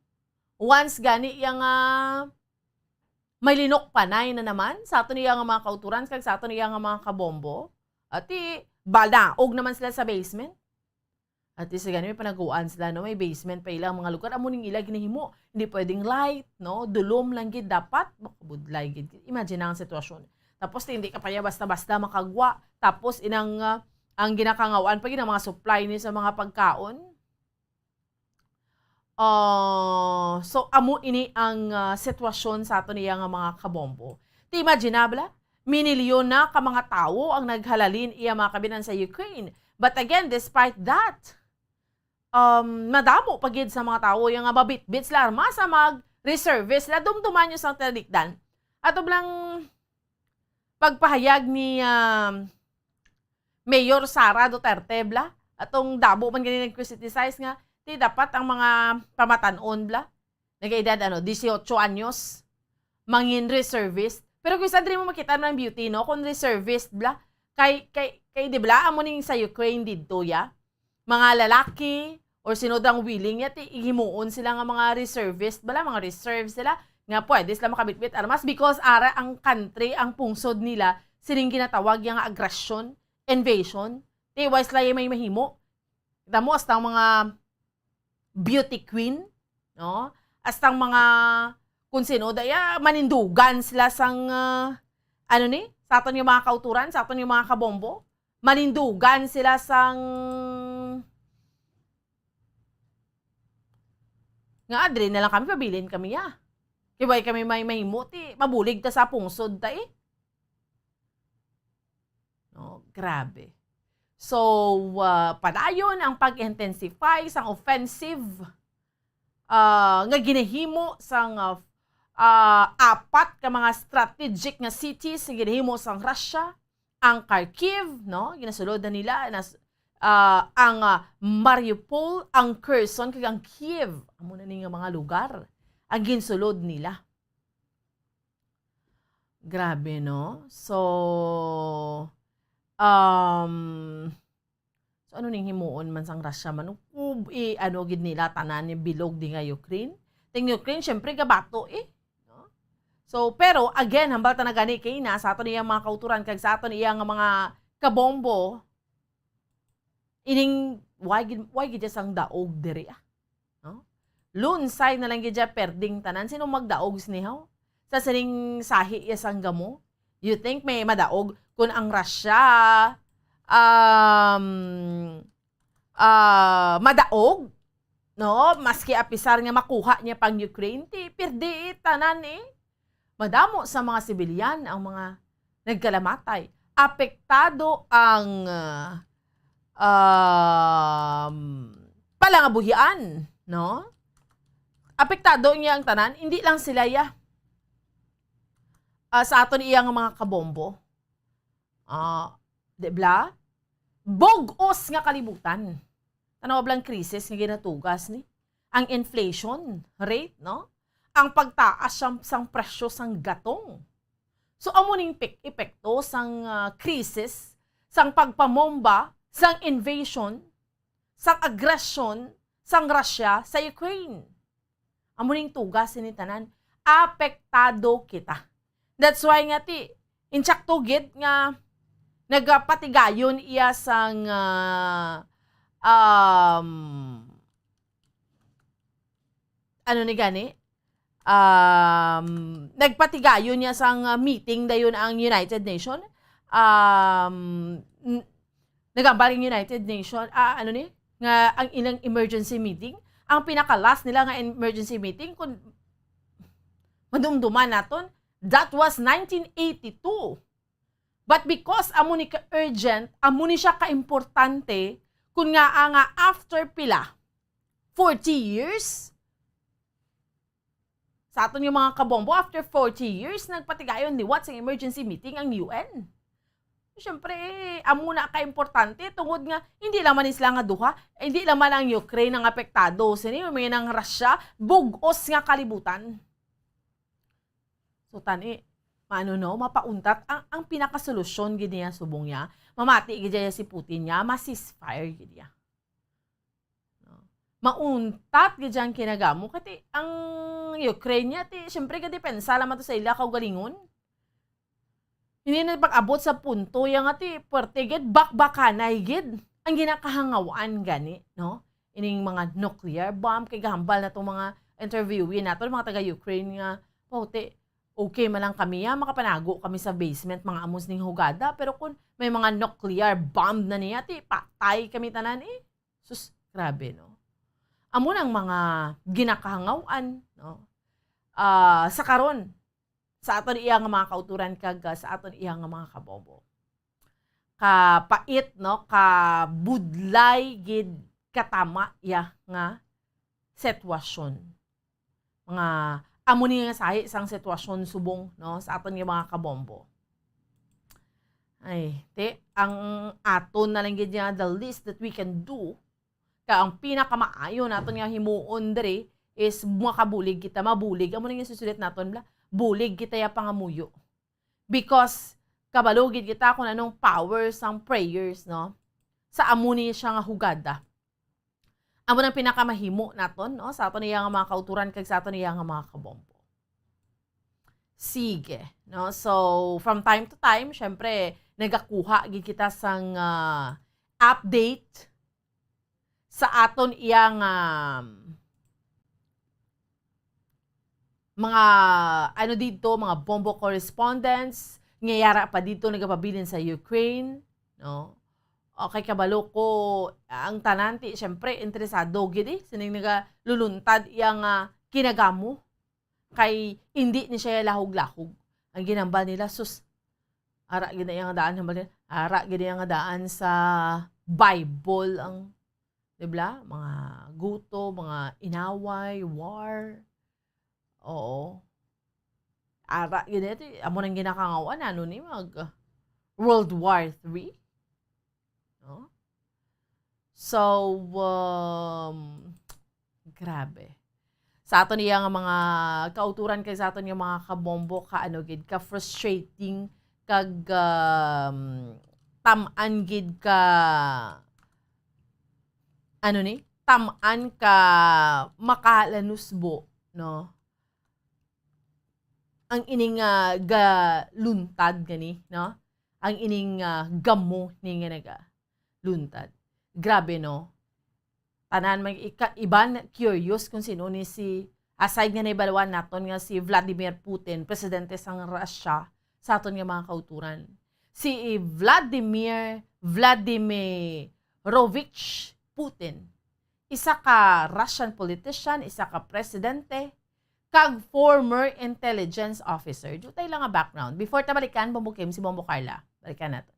once gani yung may linok panay na naman sa ato niya nga mga kauturan, kag sa ato niya nga mga kabombo, at balaog naman sila sa basement. At sa ganun, may panaguan sila, no? May basement pa ilang mga lugar. Amo ning ila ginahimo, hindi pwedeng light, no? Dulom lang gid dapat, makabudlay gid. Imagine ang sitwasyon. Tapos hindi ka pa basta-basta makagwa. Tapos ang ginakangawaan pag ng mga supply ni sa mga pagkaon. So amo ini ang sitwasyon sa ato niya nga mga kabombo. Ti imaginable, minilyon na ka mga tao ang naghalalin iya mga kabinan sa Ukraine. But again, despite that, madamo pagid sa mga tao yung mabitbit sila arma sa mag-reservice sila dumduman nyo sa talikdan. At blang pagpahayag ni Mayor Sara Duterte bla, atong dabo man ganyan nag-criticize nga, di dapat ang mga pamatanon bla, nag-edad 18 anyos, mangin reservist. Pero kung isa din mo makita ng beauty, no, kung reservist bla, kay di bla, amo ning sa Ukraine dito ya, mga lalaki, or sinodang willing yat, ihimuon sila nga mga reservist bala, mga reserve sila, nga pwede sila makabitbit armas because ara ang country, ang pungsod nila, sining ginatawag yung aggression, invasion, di wise lang may mahimo. Kita mo, astang mga beauty queen, no? Astang mga kung sino, daya manindugan sila sang, sa aton yung mga kauturan, sa aton yung mga kabombo, manindugan sila sang, nga adre na lang kami, pabilin kami ya. Kibay kami may mahimuti, mabulig ta sa pungsod ta eh. No, grabe. So, padayon ang pag-intensify sang offensive nga ginahimo sang apat ka mga strategic nga cities nga ginahimo sang Russia, ang Kharkiv, no, ginasulod na nila ang Mariupol, ang Kherson kag ang Kiev, amo na ning mga lugar ang ginsulod nila. Grabe, no? So ano ning himuon man sang Russia man gid nila tanan ni bilog di nga Ukraine. Ting Ukraine syempre gabato no? So pero again hambal ta na gani kay na sa ato niya mga kauturan kag sa ato niya nga mga kabombo ining why gid sang daog diri no? Lunsay na lang gid perding tanan sino magdaog sinihaw sa sining sahi ya sang gamo. You think may madaog kung ang Russia madaog, no? Maski apisar nga makuha niya pang Ukraine, pirdi tanan madamo sa mga sibilyan ang mga nagkalamatay. Apektado ang palangabuhian, no? Apektado niya ang tanan, hindi lang sila sa aton iyang mga kabombo. Debla? Bogos nga kalibutan. Tanaw blang krisis nga ginatugas ni. Ang inflation rate, no? Ang pagtaas sang presyo sang gatong. So amo ning epekto sang krisis, sang pagpamomba, sang invasion, sang aggression sang Russia sa Ukraine. Amo ning tugas ni tanan, apektado kita. That's why nga insakto gid nga nagpatigayon iya sang nagpatigayon niya sang meeting dayon ang United Nation. Nagambal ang United Nation nga ang ilang emergency meeting, ang pinaka-last nila nga emergency meeting kung madumduman naton, that was 1982. But because amo ni ka-urgent, amo ni siya ka-importante, kung nga after pila, 40 years, sa aton yung mga kabombo, after 40 years, nagpatigayon ni what's ang emergency meeting ang UN. Siyempre, amo na ka-importante, tungod nga, hindi laman sila nga duha, hindi laman ang Ukraine ang apektado, sini, may nang Russia, bugos nga kalibutan. So tani mapauntat ang pinakasolusyon gid niya subong niya. Mamati gid niya si Putin niya, ma-ceasefire gid niya. Mauntat gid ang kinagamo kati ang Ukraine niya ti syempre ka depensa lamang to sa ila kaugalingon. Hindi na pag-abot sa punto yang ati puwerte gid bakbakanay gid ang ginakahangawaan gani, no? Ining mga nuclear bomb kay gahambal na tong mga interviewin nato mga taga-Ukraine nga pauti okay man lang kami makapanago kami sa basement mga amos ning hugada pero kung may mga nuclear bomb na niya ti patay kami tanan sus grabe no. Amo nang mga ginakahangawaan no. Sa karon sa aton iya nga mga kauturan kag sa aton iya nga mga kabobo. Kapait no, kabudlay gid katama ya nga sitwasyon. Mga amo ni nga sahi sang sitwasyon subong no sa aton nga mga kabombo. Ay, ang aton na lang gid nga the least that we can do ka ang pinakamaayo naton nga himuon diri is makabulig kita mabulig amo nga susulit naton bla bulig kita ya pangamuyo. Because kabalugid kita kung anong power sang prayers no sa amo ni siya nga hugada. Amo nang pinakamahimo naton no sa aton niya nga mga kauturan kag sa aton niya nga mga kabombo. Sige, no? So from time to time, syempre nagakuha gid kita sang update sa aton iyang mga ano dito, mga bombo correspondents, ngayara pa dito nagapabilin sa Ukraine, no? Okay, kabalo ko ang tananti, syempre interesado gid sining nagaluluntad iyang kinagamo kay hindi ni siya lahog-lahog. Ang ginamba nila sus ara gid nga daan ara gid nga daan sa Bible ang dibla mga guto, mga inaway, war. Oo. Ara gid amo nang ginakangawan ano ni mag World War III. No? So grabe. Sa aton niya nga mga kauturan kay sa aton nga mga kabombo kaano gid ka frustrating kag tam-an gid ka ano ni tam-an ka makalanusbo no ang ining galuntad gani no ang ining gamo ni nga naga luntad grabe no tanan mag iban curious kung sino ni si aside nga naibalawan naton nga si Vladimir Putin presidente sang Russia sa aton nga mga kauturan si Vladimir Vladimirovich Putin isa ka Russian politician isa ka presidente kag former intelligence officer. Dutay lang nga background. Before tabalikan, Bombo si Bombo Carla. Balikan natin.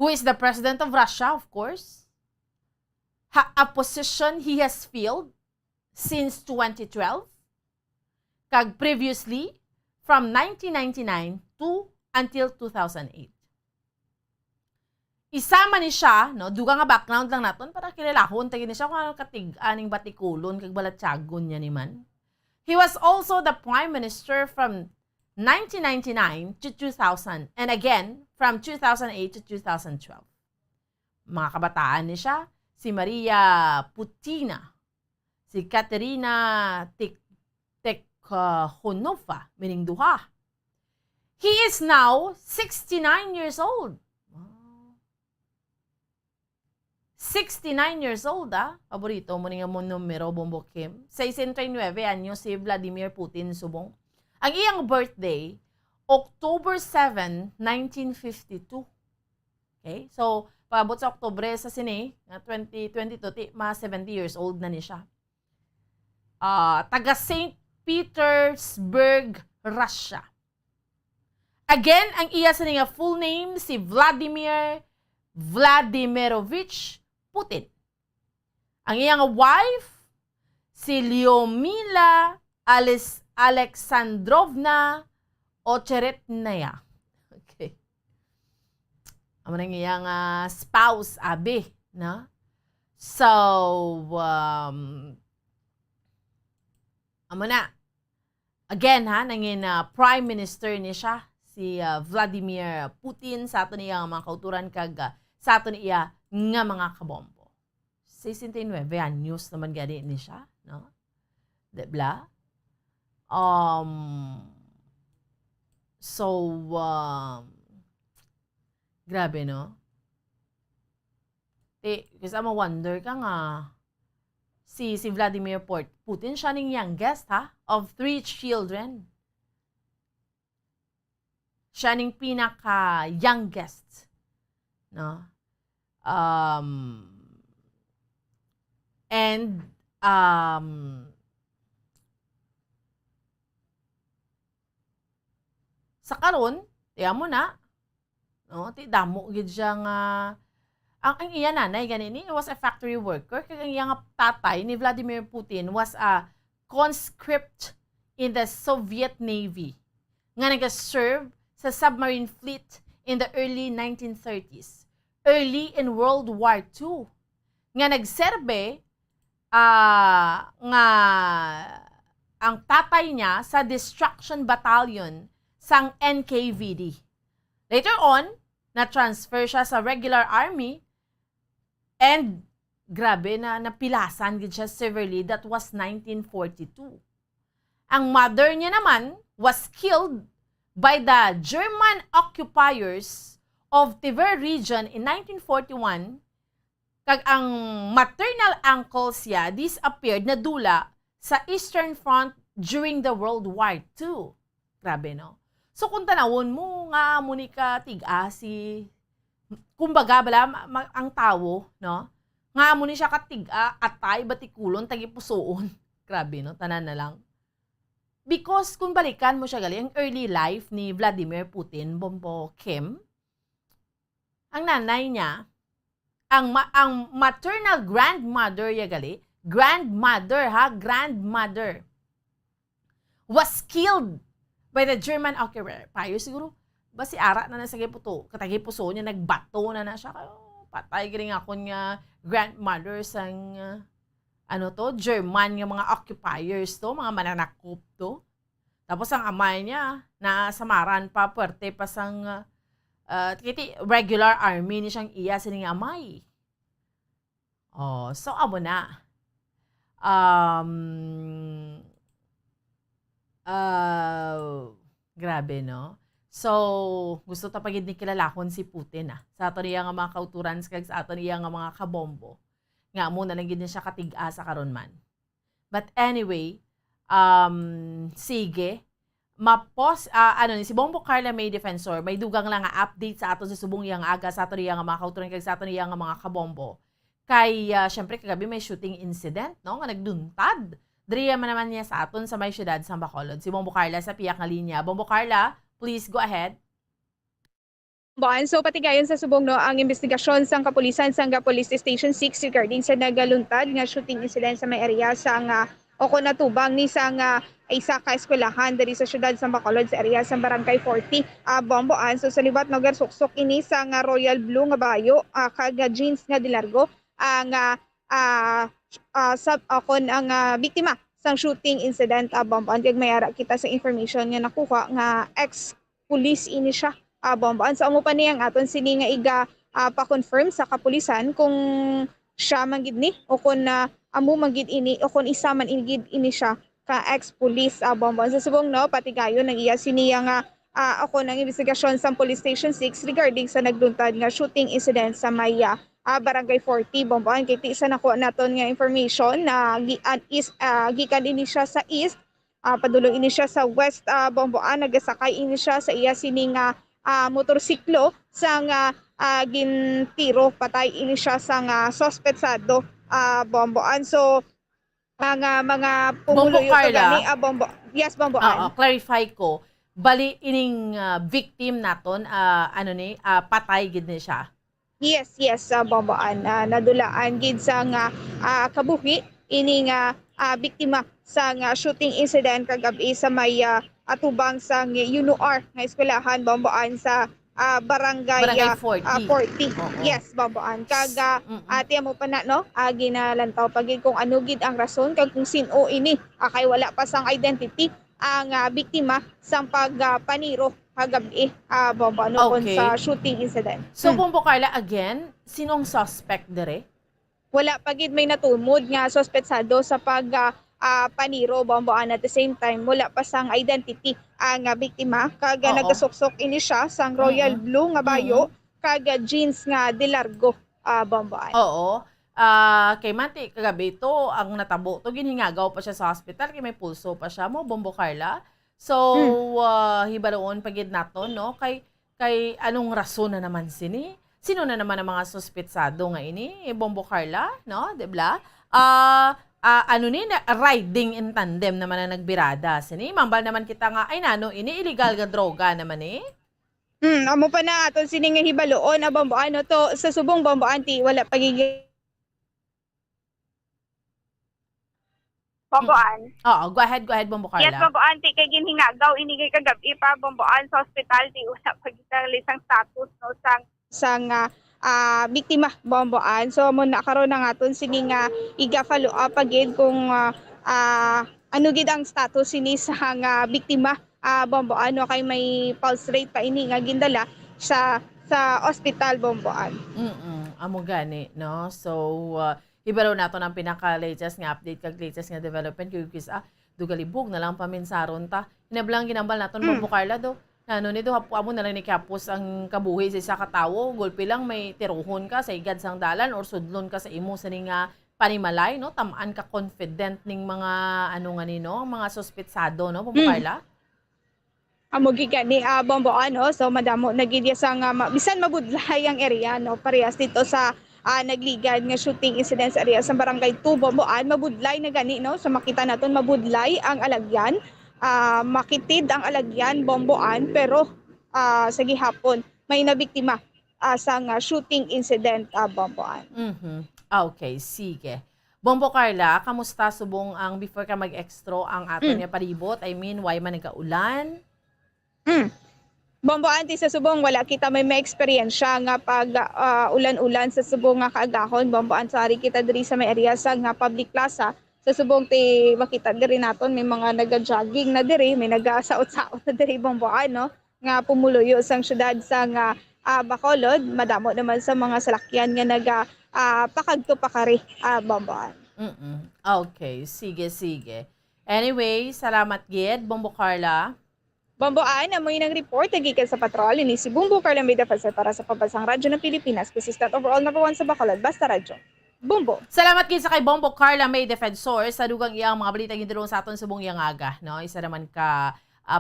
Who is the president of Russia, of course. A position he has filled since 2012. Kag previously, from 1999 to until 2008. Isama ni siya, no, duga nga background lang naton para kilalahon tagi ni siya kung ano katig-aning batikulon kag balatsagon niya ni man. He was also the Prime Minister from 1999 to 2000 and again from 2008 to 2012. Mga kabataan ni siya, si Maria Putina, si Katerina Tikhonova, meaning duha. He is now 69 years old. 69 years old, Paborito mo nga mo numero, Bombo Kim. 69 anyos si Vladimir Putin subong. Ang iyang birthday, October 7, 1952. Okay? So, paabot sa Oktubre sa sini, 2022, 70 years old na ni siya. Taga St. Petersburg, Russia. Again, ang iya sa nga full name, si Vladimir Vladimirovich Putin. Ang iyang wife, si Lyudmila Alexandrovna Ocheretnaya. Okay. Ang iyang spouse, abi. No? So, amo na. again ha, nangin Prime Minister ni siya, si Vladimir Putin, sa ato niya mga kauturan kag sa ato niya nga mga kabombo. 69 yan, news naman gani ni siya, no? Debla? Grabe, no? Kasi ma-wonder ka nga, si Vladimir Putin, siya ning youngest, ha? Of 3 children. Siya ning pinaka-youngest. No? Sa karon, tiyan mo na, no? Ti damo gid siya nga ang iya nanay ganini was a factory worker, kag ang iyang tatay ni Vladimir Putin was a conscript in the Soviet Navy nga nag-serve sa submarine fleet in the early 1930s, early in World War II, nga nagserbe nga ang tatay niya sa Destruction Battalion sang NKVD. Later on, na-transfer siya sa regular army and grabe na napilasan gid siya severely. That was 1942. Ang mother niya naman was killed by the German occupiers of Tver region in 1941. Kag ang maternal uncle siya disappeared na dula sa Eastern Front during the World War II. Grabe, no? So kung tanawon mo nga Monica tiga si kumbaga bala ang tawo, no? Nga mo ni siya katiga atay batikulon tagipusoon. Grabe, no? Tanan na lang. Because kung balikan mo siya gali ang early life ni Vladimir Putin, Bombo Kim, ang nanay niya, ang maternal grandmother ya gali, grandmother, was killed by the German occupier. Siguro, ba si Ara na nasa giputo, katagipuso niya, nagbato na siya. Patay giring ako niya grandmother sang, German nga mga occupiers to, mga mananakop to. Tapos ang amay niya, nasamaran pa, puwerte pa sang, regular army ni siyang iya sining amay. Oh, so amo na. Grabe, no? So, gusto ta pagid ni kilalakon si Putin, sa ato niya nga mga kauturan, kag sa ato niya nga mga kabombo. Nga mo na lang gid siya katiga sa karon man. But anyway, sige, si Bongbong Carla May Defensor, may dugang lang nga update sa ato sa subong yang aga sa ato niya nga mga kauturan, kag sa ato niya nga mga kabombo. Kay, syempre, kagabi may shooting incident, no? Nga nagduntad. Driya man naman niya sa aton sa may syudad sa Bacolod. Si Bongbong Carla sa piyak nga linya. Bongbong Carla, please go ahead. So patigayon sa subong no ang investigasyon sang kapulisan sang Police Station 6 regarding sa nagaluntad nga shooting incident sa may area sang Oconatubang ni sang isa ka eskwelahan diri sa syudad sa Bacolod sa area sa Barangay 40 Bomboan. So sa libat nagsuksok ini sang Royal Blue nga bayo kag jeans nga dilargo ang ang biktima sang shooting incident Bomboan. Kag mayara kita sa information nga nakuha nga ex-police ini siya Bomboan. So amo pa niyang aton sini nga iga pa-confirm sa kapulisan kung siya manggid ni o kung amo manggid ini o kung isa man ingid ini siya ka ex-police Bomboan. Sa subong no patigayon nang iya siniya nga ako ng investigasyon sa Police Station 6 regarding sa nagduntad nga shooting incident sa Maya Barangay 40 Bomboan. Kay ti isa nako naton nga information na gikan ini siya sa east padulong ini siya sa west Bomboan. Nagasakay ini siya sa iya sining motorsiklo sang gintiro patay ini siya sang sospetsado Bomboan. So mga pumuluyo kagani yes Bomboan. Clarify ko, bali ining victim naton patay gid ni siya. Yes Bomboan. Nadulaan gid sang kabuhi ini nga biktima sang shooting incident kagabi sa may atubang sang UNOR nga eskwelahan Bomboan sa Barangay 40. Yes Bomboan. Kag ati mo pa na no ginalantaw pagid kung ano gid ang rason kag kung sino ini kay wala pa sang identity ang biktima sang pagpaniro kagabi bombo kon Okay. sa shooting incident. So, Bombo Carla, again, sinong suspect dire? Wala pagid may natumod nga suspetsado sa paniro bomboan at the same time wala pa sang identity ang biktima kag Oo. nagasuksok ini siya sang royal blue nga bayo kag jeans nga de largo bomboan. Oo. Kay Manti, kagabi to, ang natabo to, ginhingagaw pa siya sa hospital, kay may pulso pa siya mo, Bombo Carla. So, hibaloon pagid nato, no? Kay anong rason na naman sini? Sino na naman ang mga suspetsado nga ini? Bombo Carla, no? Dibla? Riding in tandem naman na nagbirada sini. Mambal naman kita nga, ay nano, ini illegal ga droga naman eh. Amo pa na aton sini nga hibaloon bomboan no to sa subong bomboan ti wala pagiging bomboan. Oo, go ahead, Bombo Carla. Yes, bomboan ti kay ginhingagaw ini kay kagabi pa bomboan sa hospital ti wala pagitali sang status no sang biktima bomboan. So mo nakaroon na ngaton sini nga iga follow up agid kung ano gid ang status sini sa biktima bomboan no kay may pulse rate pa ini nga gindala sa hospital bomboan. Amo gani, no? So, ibaraw nato ng pinaka-latest nga update kag latest nga development kay dugalibog na lang paminsaron ta. Hinablang ginambal naton Bombo Carla do. Ano nito amo na lang ni kapos ang kabuhi sa isa ka tawo, gulpi lang may tiruhon ka sa igad sang dalan or sudlon ka sa imo sa nga panimalay, no? Tamaan ka confident ning mga ano nga nino, mga suspetsado, no, Bombo Carla? Amo gigani bomboan no. So madamo nagidya sang bisan mabudlay ang area no parehas dito sa nagligad nga shooting incidents area sa barangay 2 bomboan mabudlay na gani no. So makita naton mabudlay ang alagyan, makitid ang alagyan bomboan pero sa gihapon may nabiktima sa shooting incident bomboan. Okay, sige. Bombo Carla, kamusta subong ang before ka mag-extro ang aton nga palibot? I mean, why man nagaulan? Bomboan ti sa subong wala kita may experiensya nga pag ulan-ulan sa subong nga kaagahon bomboan sa ari kita diri sa may area sa nga public plaza sa subong ti makita diri naton may mga naga-jogging na diri, may naga-saot-saot na diri bomboan no nga pumuluyo sang syudad sa nga Bacolod, madamo naman sa mga salakyan nga naga pakadto pakari bomboan. Okay, sige. Anyway, salamat gid Bombo Carla. Bomboan, amoy ng report nagikan sa patrol ni si Bombo Carla may defensa para sa Pambansang Radyo ng Pilipinas, consistent overall number 1 sa Bacolod, Basta Radyo. Bombo. Salamat gid sa kay Bombo Carla may defensor sa dugang iyang mga balita gindulong sa aton subong iyang aga, no? Isa naman ka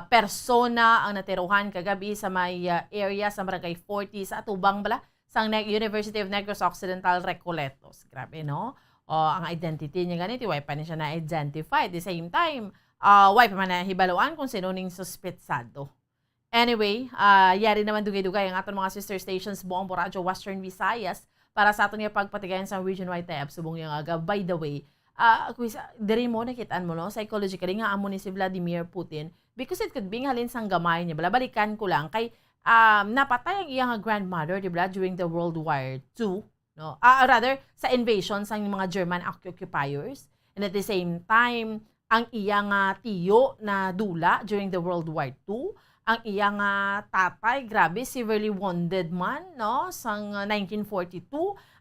persona ang natiruhan kagabi sa may area sa Barangay 40 sa Atubang bala sang University of Negros Occidental Recoletos. Grabe, no? Ang identity niya ganito, why pa niya na-identify. At the same time, why pa man nahibaluan kung sino ning suspetsado. Anyway, yari naman dugay-dugay ang aton mga sister stations buong Radyo Western Visayas para sa aton nga pagpatigayan sa region-wide tab subong yang aga. By the way, diri mo nakitaan mo no, psychologically nga amo ni si Vladimir Putin because it could be nga halin sang gamay niya. Balikan ko lang kay napatay ang iyang grandmother, diba, during the World War II, no? Rather sa invasion sa mga German occupiers, and at the same time ang iyang tiyo na dula during the World War II, ang iyang tatay, grabe, severely wounded man, no, sang 1942,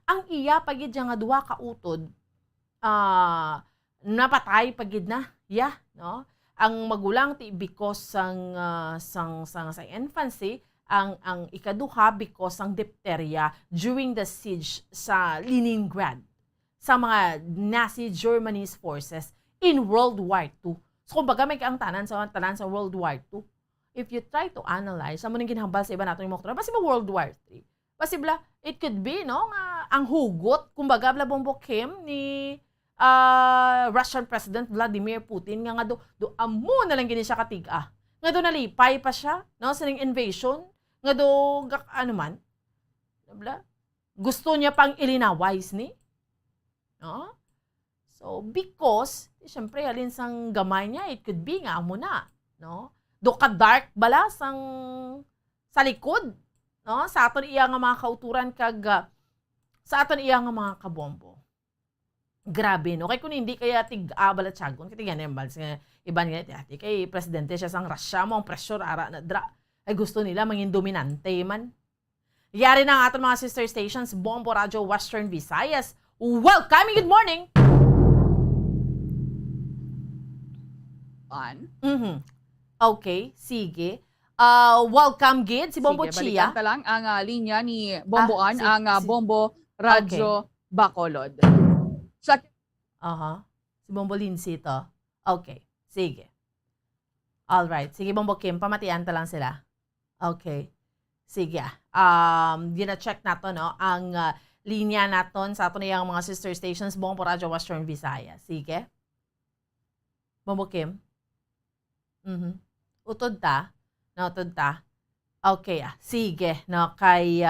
ang iya pagid nga duha ka utod, napatay pagid na, no, ang magulang ti because sang infancy, ang ikaduha because sang diphtheria during the siege sa Leningrad, sa mga Nazi Germany's forces in World War II. So, kumbaga may ang tanan sa World War II. If you try to analyze, sa muning ginhambal sa iba natin yung mga basi ba World War III? Basi bla, it could be, no, nga, ang hugot, kumbaga bla Bombo Kim ni Russian President Vladimir Putin, nga do amo na lang gini siya katiga. Nga do nalipay pa siya, no, sa ning invasion. Nga do, ano man, bla, gusto niya pang ilinawise ni, no? So, because, siyempre, halin sang gamay niya, it could be nga amo na, no? Do ka dark bala sang sa likod, no? Sa aton iya nga mga kauturan kag sa aton iya nga mga kabombo. Grabe, no? Kaya kung hindi kaya balatsagon, kaya yan yung balance nga, iban nga, kay presidente siya sang Russia mo, ang pressure, ara na dra. Ay gusto nila, mangin dominante man. Yari na ang ating mga sister stations, Bombo Radio Western Visayas. Welcome, good morning! Okay, sige. Welcome, Gid, si Bombo Sige, Chia. balikan ta lang ang linya ni Bomboan, ang Bombo Okay. Radyo Bacolod. Si Bombo Lindsay to. Okay, sige. Alright, sige Bombo Kim, pamatian ta lang sila. Okay. Sige. Gina-check nato no ang linya naton sa ato niyang mga sister stations Bombo Radio Western Visayas. Sige. Bombo Kim. Utod ta. No, utod ta. Okay, sige. No, kay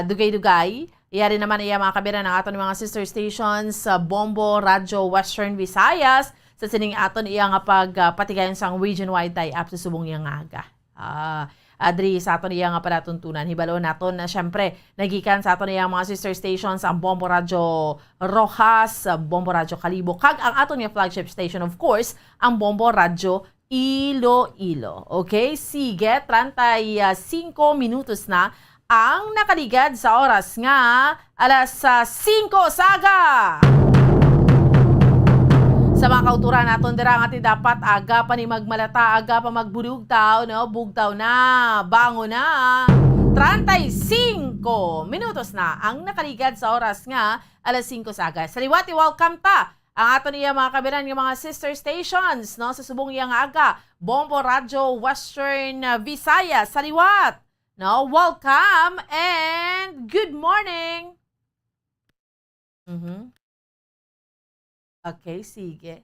Dugay-Dugay. Iyari naman iya mga kabira ng aton mga sister stations sa Bombo Radio Western Visayas sa sining aton iya nga pagpatigayon sang region-wide tie-up sa subong iya nga aga. Adri sa aton iya nga palatuntunan. Hibalo naton na syempre nagikan sa aton iya mga sister stations ang Bombo Radio Rojas, Bombo Radio Kalibo, kag ang aton nga flagship station of course, ang Bombo Radio Iloilo. Okay? Sige, 35 minutos na ang nakaligad sa oras nga alas 5 saga. Sa mga kauturan naton dira nga dapat aga pa ni magmalata, aga pa magbulugtaw, no? Bugtaw na, bango na. 35 minutos na ang nakaligad sa oras nga alas 5 saga. Sa liwati, welcome ta. Ang ato niya mga kabiran ng mga sister stations, no? Sa subong iyang aga, Bombo Radio Western Visayas, sa liwat. No, welcome and good morning. Okay, sige.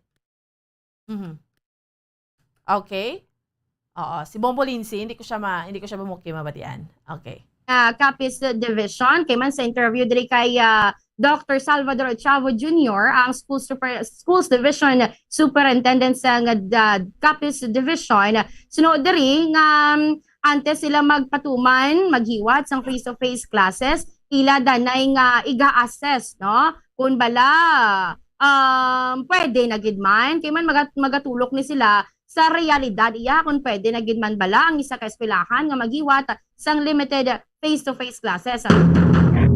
Okay. Oo, si Bombo Lindsay, hindi ko siya mabatian. Okay. Capiz Division, kay man sa interview diri kay Dr. Salvador Chavo Jr., ang Schools Division Superintendent sa Capiz Division, sunod diri nga antes sila magpatuman, maghiwat sang face-to-face classes, ila danay nga iga-assess, no? Kung bala, pwede na gidman, kay man magatulok ni sila sa realidad iya kung pwede na gidman bala ang isa ka eskwelahan nga maghiwat sang limited face-to-face classes.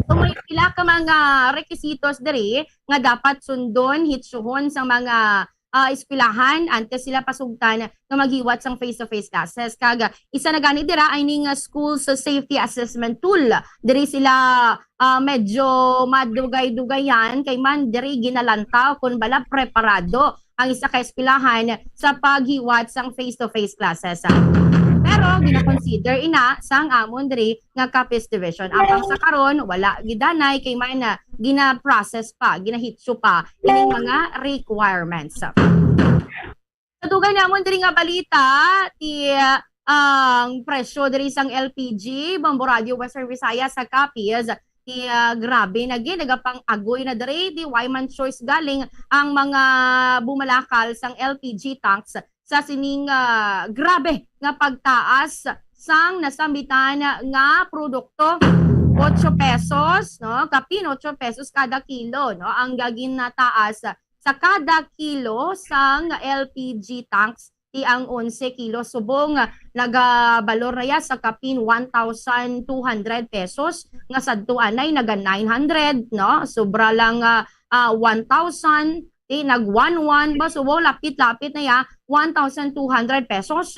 May pila ka mga requisitos diri nga dapat sundon, hitsuhon sang mga eskwelahan antes sila pasugtan nga maghiwat sang face-to-face classes. Kag isa na gani dira ay ning schools safety assessment tool. Diri sila medyo madugay-dugayan kay man diri ginalantaw kun bala preparado ang isa ka eskwelahan sa paghiwat sang face-to-face classes. Pero gina-consider ina sang amon diri nga Capiz Division. Ang sa karon wala gidanay kay man gina-process pa, ginahitso pa ining mga requirements. Kadugay namon diri nga balita ti ang presyo diri sang LPG Bombo Radio Western Visayas sa Capiz grabe na nagapang agoy na diri di why man choice galing ang mga bumalakal sang LPG tanks sa sining grabe nga pagtaas sang nasambitan nga produkto. 8 pesos, no? Kapin 8 pesos kada kilo, no? Ang gagin na taas sa kada kilo sang LPG tanks ti ang 11 kilo subong nagabalor na ya sa kapin 1,200 pesos nga sadtuan ay naga 900, no? Sobra lang 1,000 nag-1,1 ba subo lapit-lapit na ya 1,200 pesos.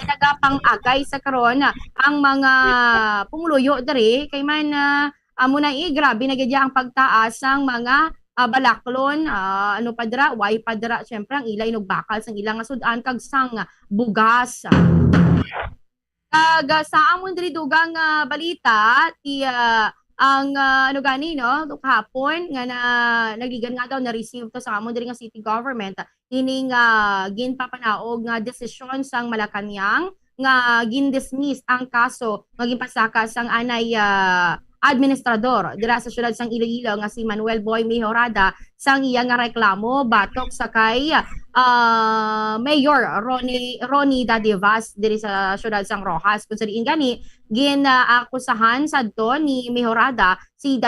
Nagapang agay sa karon ang mga pumuluyo diri kay man amo na grabe na gid ang pagtaas ang mga balaklon, ano padra, way padra, syempre ang ilay nog bakal sang ilang sudan kag sang bugas. Kag sa amon diri dugang balita ti ang ano gani no kahapon nga nagligan nga daw na receive to sa amon diri nga city government ining ginpapanaog nga desisyon sang Malacañang nga gindismiss ang kaso nga ginpasaka sang anay administrador dira sa syudad sang Iloilo nga si Manuel Boy Mejorada sang iya nga reklamo batok sa kay Mayor Ronnie Dadivas diri sa syudad sang Rojas kung sa diin gani ginaakusahan sadto ni Mejorada si